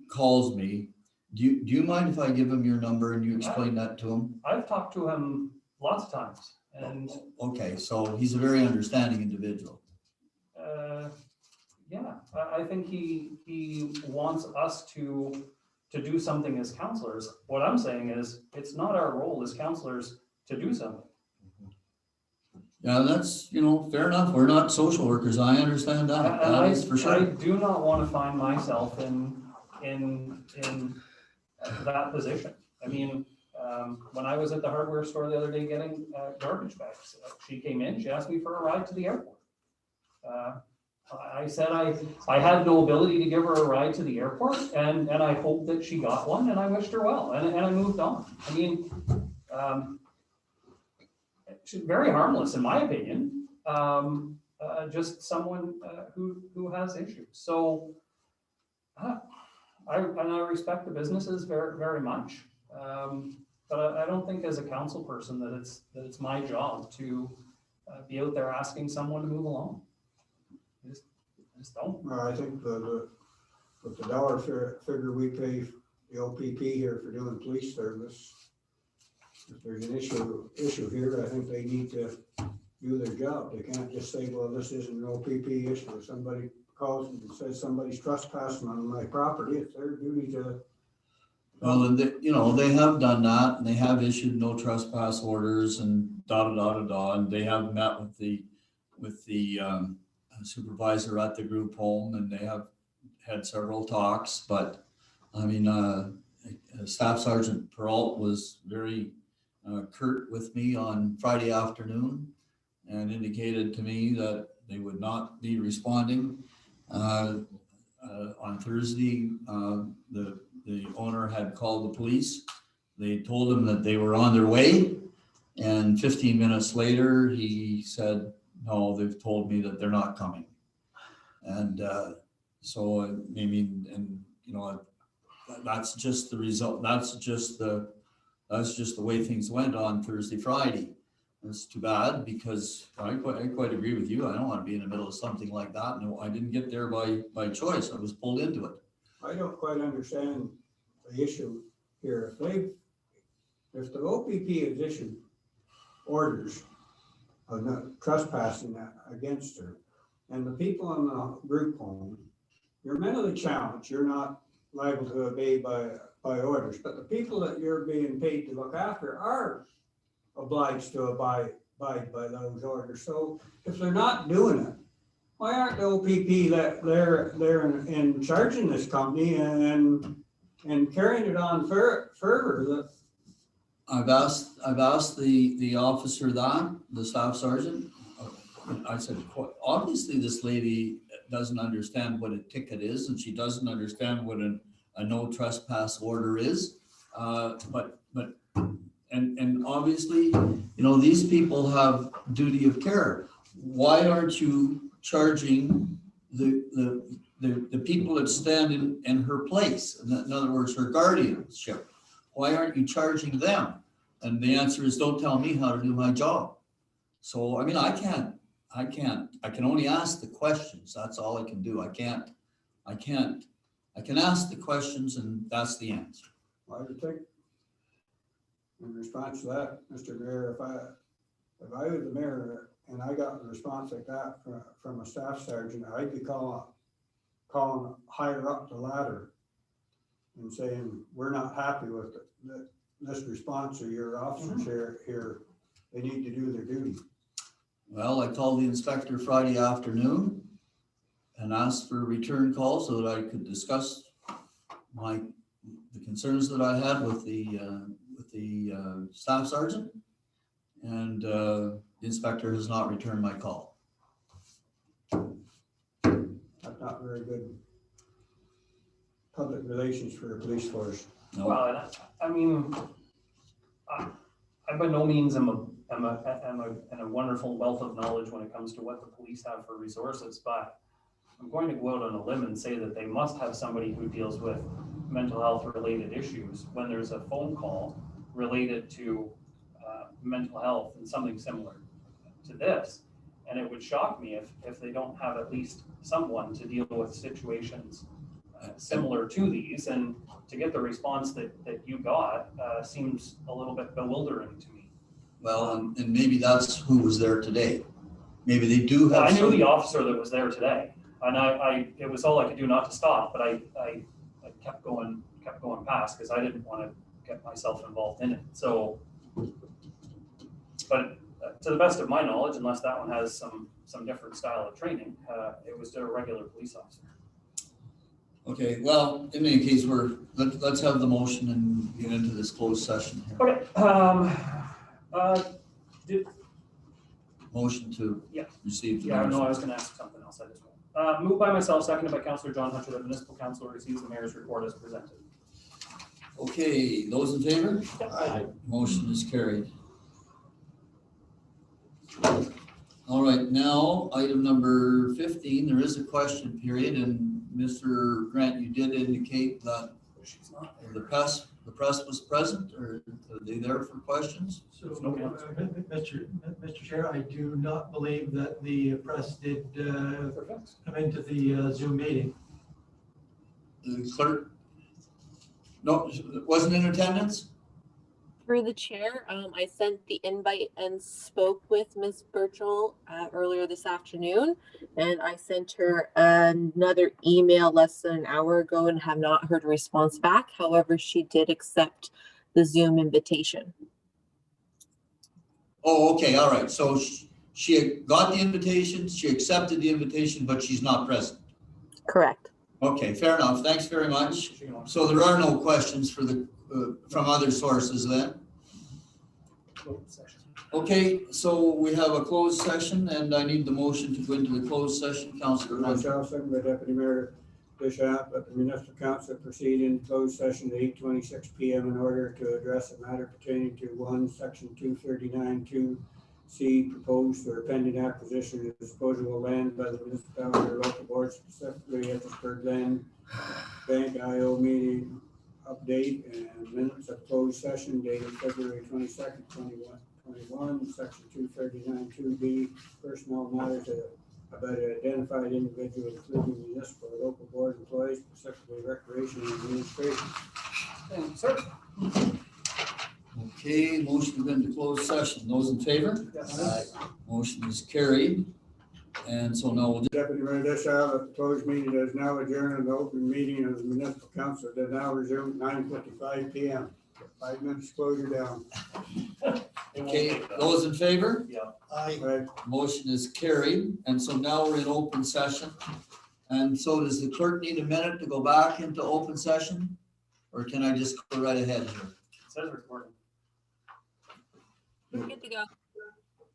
calls me, do you mind if I give him your number and you explain that to him? I've talked to him lots of times and, Okay, so he's a very understanding individual. yeah, I think he wants us to do something as counselors. What I'm saying is, it's not our role as counselors to do something. Yeah, that's, you know, fair enough. We're not social workers. I understand that. And That is for I sure. do not want to find myself in that position. I mean, when I was at the hardware store the other day getting garbage bags, she came in, she asked me for a ride to the airport. I said I had no ability to give her a ride to the airport, and I hoped that she got one, and I wished her well, and I moved on. I mean, she's very harmless in my opinion, just someone who has issues. So I respect the businesses very, very much, but I don't think as a council person that it's my job to be out there asking someone to move along. I just don't. Well, I think with the dollar figure we pay the OPP here for doing police service, if there's an issue here, I think they need to do their job. They can't just say, well, this isn't an OPP issue. If somebody calls and says somebody's trespassing on my property, it's their duty to. Well, and you know, they have done that and they have issued no trespass orders and and they have met with the supervisor at the group home and they have had several talks, but I mean, Staff Sergeant Peralt was very curt with me on Friday afternoon and indicated to me that they would not be responding. On Thursday, the owner had called the police. They told him that they were on their way. And 15 minutes later, he said, no, they've told me that they're not coming. And so, I mean, and you know, that's just the result. That's just the way things went on Thursday, Friday. It's too bad because I quite agree with you. I don't want to be in the middle of something like that. No, I didn't get there by choice. I was pulled into it. I don't quite understand the issue here. If the OPP has issued orders of not trespassing against her, and the people in the group home, you're mentally challenged. You're not liable to obey by orders, but the people that you're being paid to look after are obliged to abide by those orders. So if they're not doing it, why aren't the OPP that they're in charging this company and carrying it on further? I've asked the officer that, the staff sergeant. I said, obviously this lady doesn't understand what a ticket is and she doesn't understand what a no trespass order is. And obviously, you know, these people have duty of care. Why aren't you charging the people that stand in her place? In other words, her guardianship. Why aren't you charging them? And the answer is, don't tell me how to do my job. So, I mean, I can only ask the questions. That's all I can do. I can ask the questions and that's the answer. I would think, in response to that, Mr. Mayor, if I was the mayor and I got a response like that from a staff sergeant, I'd be calling higher up the ladder and saying, we're not happy with this response or your officers here, they need to do their duty. Well, I called the inspector Friday afternoon and asked for a return call so that I could discuss the concerns that I had with the staff sergeant, and the inspector has not returned my call. That's not very good public relations for a police force. No. Well, I mean, I by no means am a wonderful wealth of knowledge when it comes to what the police have for resources, but I'm going to go out on a limb and say that they must have somebody who deals with mental health related issues when there's a phone call related to mental health and something similar to this. And it would shock me if they don't have at least someone to deal with situations similar to these, and to get the response that you got seems a little bit bewildering to me. Well, and maybe that's who was there today. Maybe they do have. I knew some- the officer that was there today, and it was all I could do not to stop, but I kept going past because I didn't want to get myself involved in it. So, but to the best of my knowledge, unless that one has some different style of training, it was a regular police officer. Okay, well, in any case, let's have the motion and get into this closed session here. Okay, Motion to Yeah. receive the yeah, no, I minutes. was gonna ask something else, I just won't. Moved by myself, seconded by Councillor John Hunter, that municipal council receives the mayor's report as presented. Okay, those in favor? Aye. Motion is carried. All right, now, item number 15, there is a question period, and Mr. Grant, you did indicate that She's not there. the press was present, or are they there for questions? So, No answer. Mr. Chair, I do not believe that the press did Perfect. come into the Zoom meeting. The clerk? No, wasn't in attendance? Through the chair, I sent the invite and spoke with Ms. Birchall earlier this afternoon, and I sent her another email less than an hour ago and have not heard a response back. However, she did accept the Zoom invitation. Oh, okay, all right, so she got the invitation, she accepted the invitation, but she's not present. Correct. Okay, fair enough, thanks very much. She can So there are no questions for from other sources then? close session. Okay, so we have a closed session, and I need the motion to go into the closed session. Councillor Hunter. Myself, second by Deputy Mayor Bishop, that the municipal council proceed in closed session at 8:26 PM in order to address a matter pertaining to one, section 239(2)C, proposed or pending acquisition of disposable land by the municipality or local boards, specifically Edwardsburg Land Bank IO meeting update and minutes of closed session dated February 22nd, 2021, section 239(2)B, personnel matters about identified individuals, including municipal or local board employees, specifically recreation and administration. Thank you, sir. Okay, motion to go into closed session. Those in favor? Yes. Motion is carried. And so now we'll Deputy Mayor Bishop, the closed meeting is now adjourned and the open meeting of the municipal council that now resume at 9:55 PM. 5 minutes closure down. It won't Okay, take that. those in favor? Yeah. Aye. Right. Motion is carried, and so now we're in open session. And so does the clerk need a minute to go back into open session? Or can I just go right ahead here? It says recording. Good to go.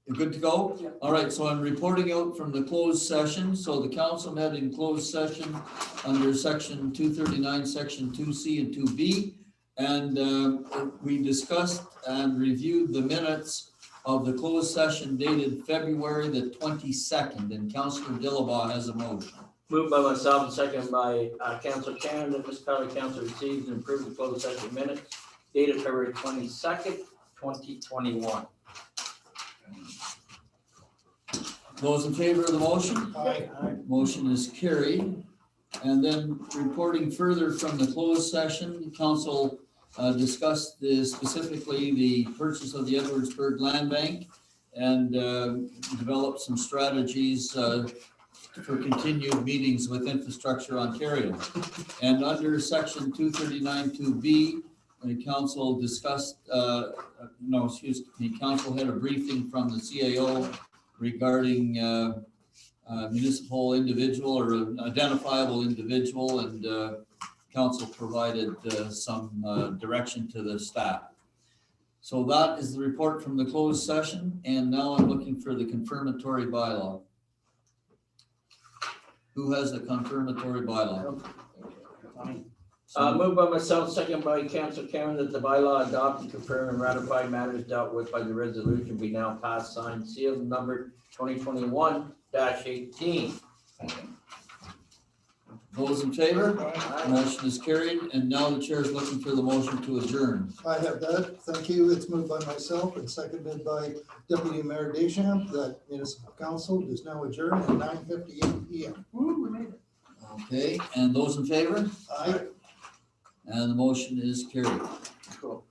You're good to go? Yeah. All right, so I'm reporting out from the closed session. So the council met in closed session under section 239, section 2C and 2B. And we discussed and reviewed the minutes of the closed session dated February the 22nd. And Councillor Dillabaugh has a motion. Moved by myself and seconded by Councillor Cannon, that municipality council receives and approves the closed session minutes dated February 22nd, 2021. Those in favor of the motion? Aye. Motion is carried. And then reporting further from the closed session, council discussed specifically the purchase of the Edwardsburg Land Bank and developed some strategies for continued meetings with Infrastructure Ontario. And under section 239(2)B, the council discussed, council had a briefing from the CAO regarding municipal individual or an identifiable individual, and council provided some direction to the staff. So that is the report from the closed session, and now I'm looking for the confirmatory bylaw. Who has the confirmatory bylaw? Moved by myself, second by Council Karen, that the bylaw adopted, confirm and ratify matters dealt with by the resolution be now passed, signed, sealed, numbered 2021-18. Those in favor? Motion is carried, and now the chair is looking for the motion to adjourn. I have that. Thank you. It's moved by myself and seconded by Deputy Mayor Deschamps that municipal council is now adjourned at 9:58 PM. Okay, and those in favor? Aye. And the motion is carried. Cool.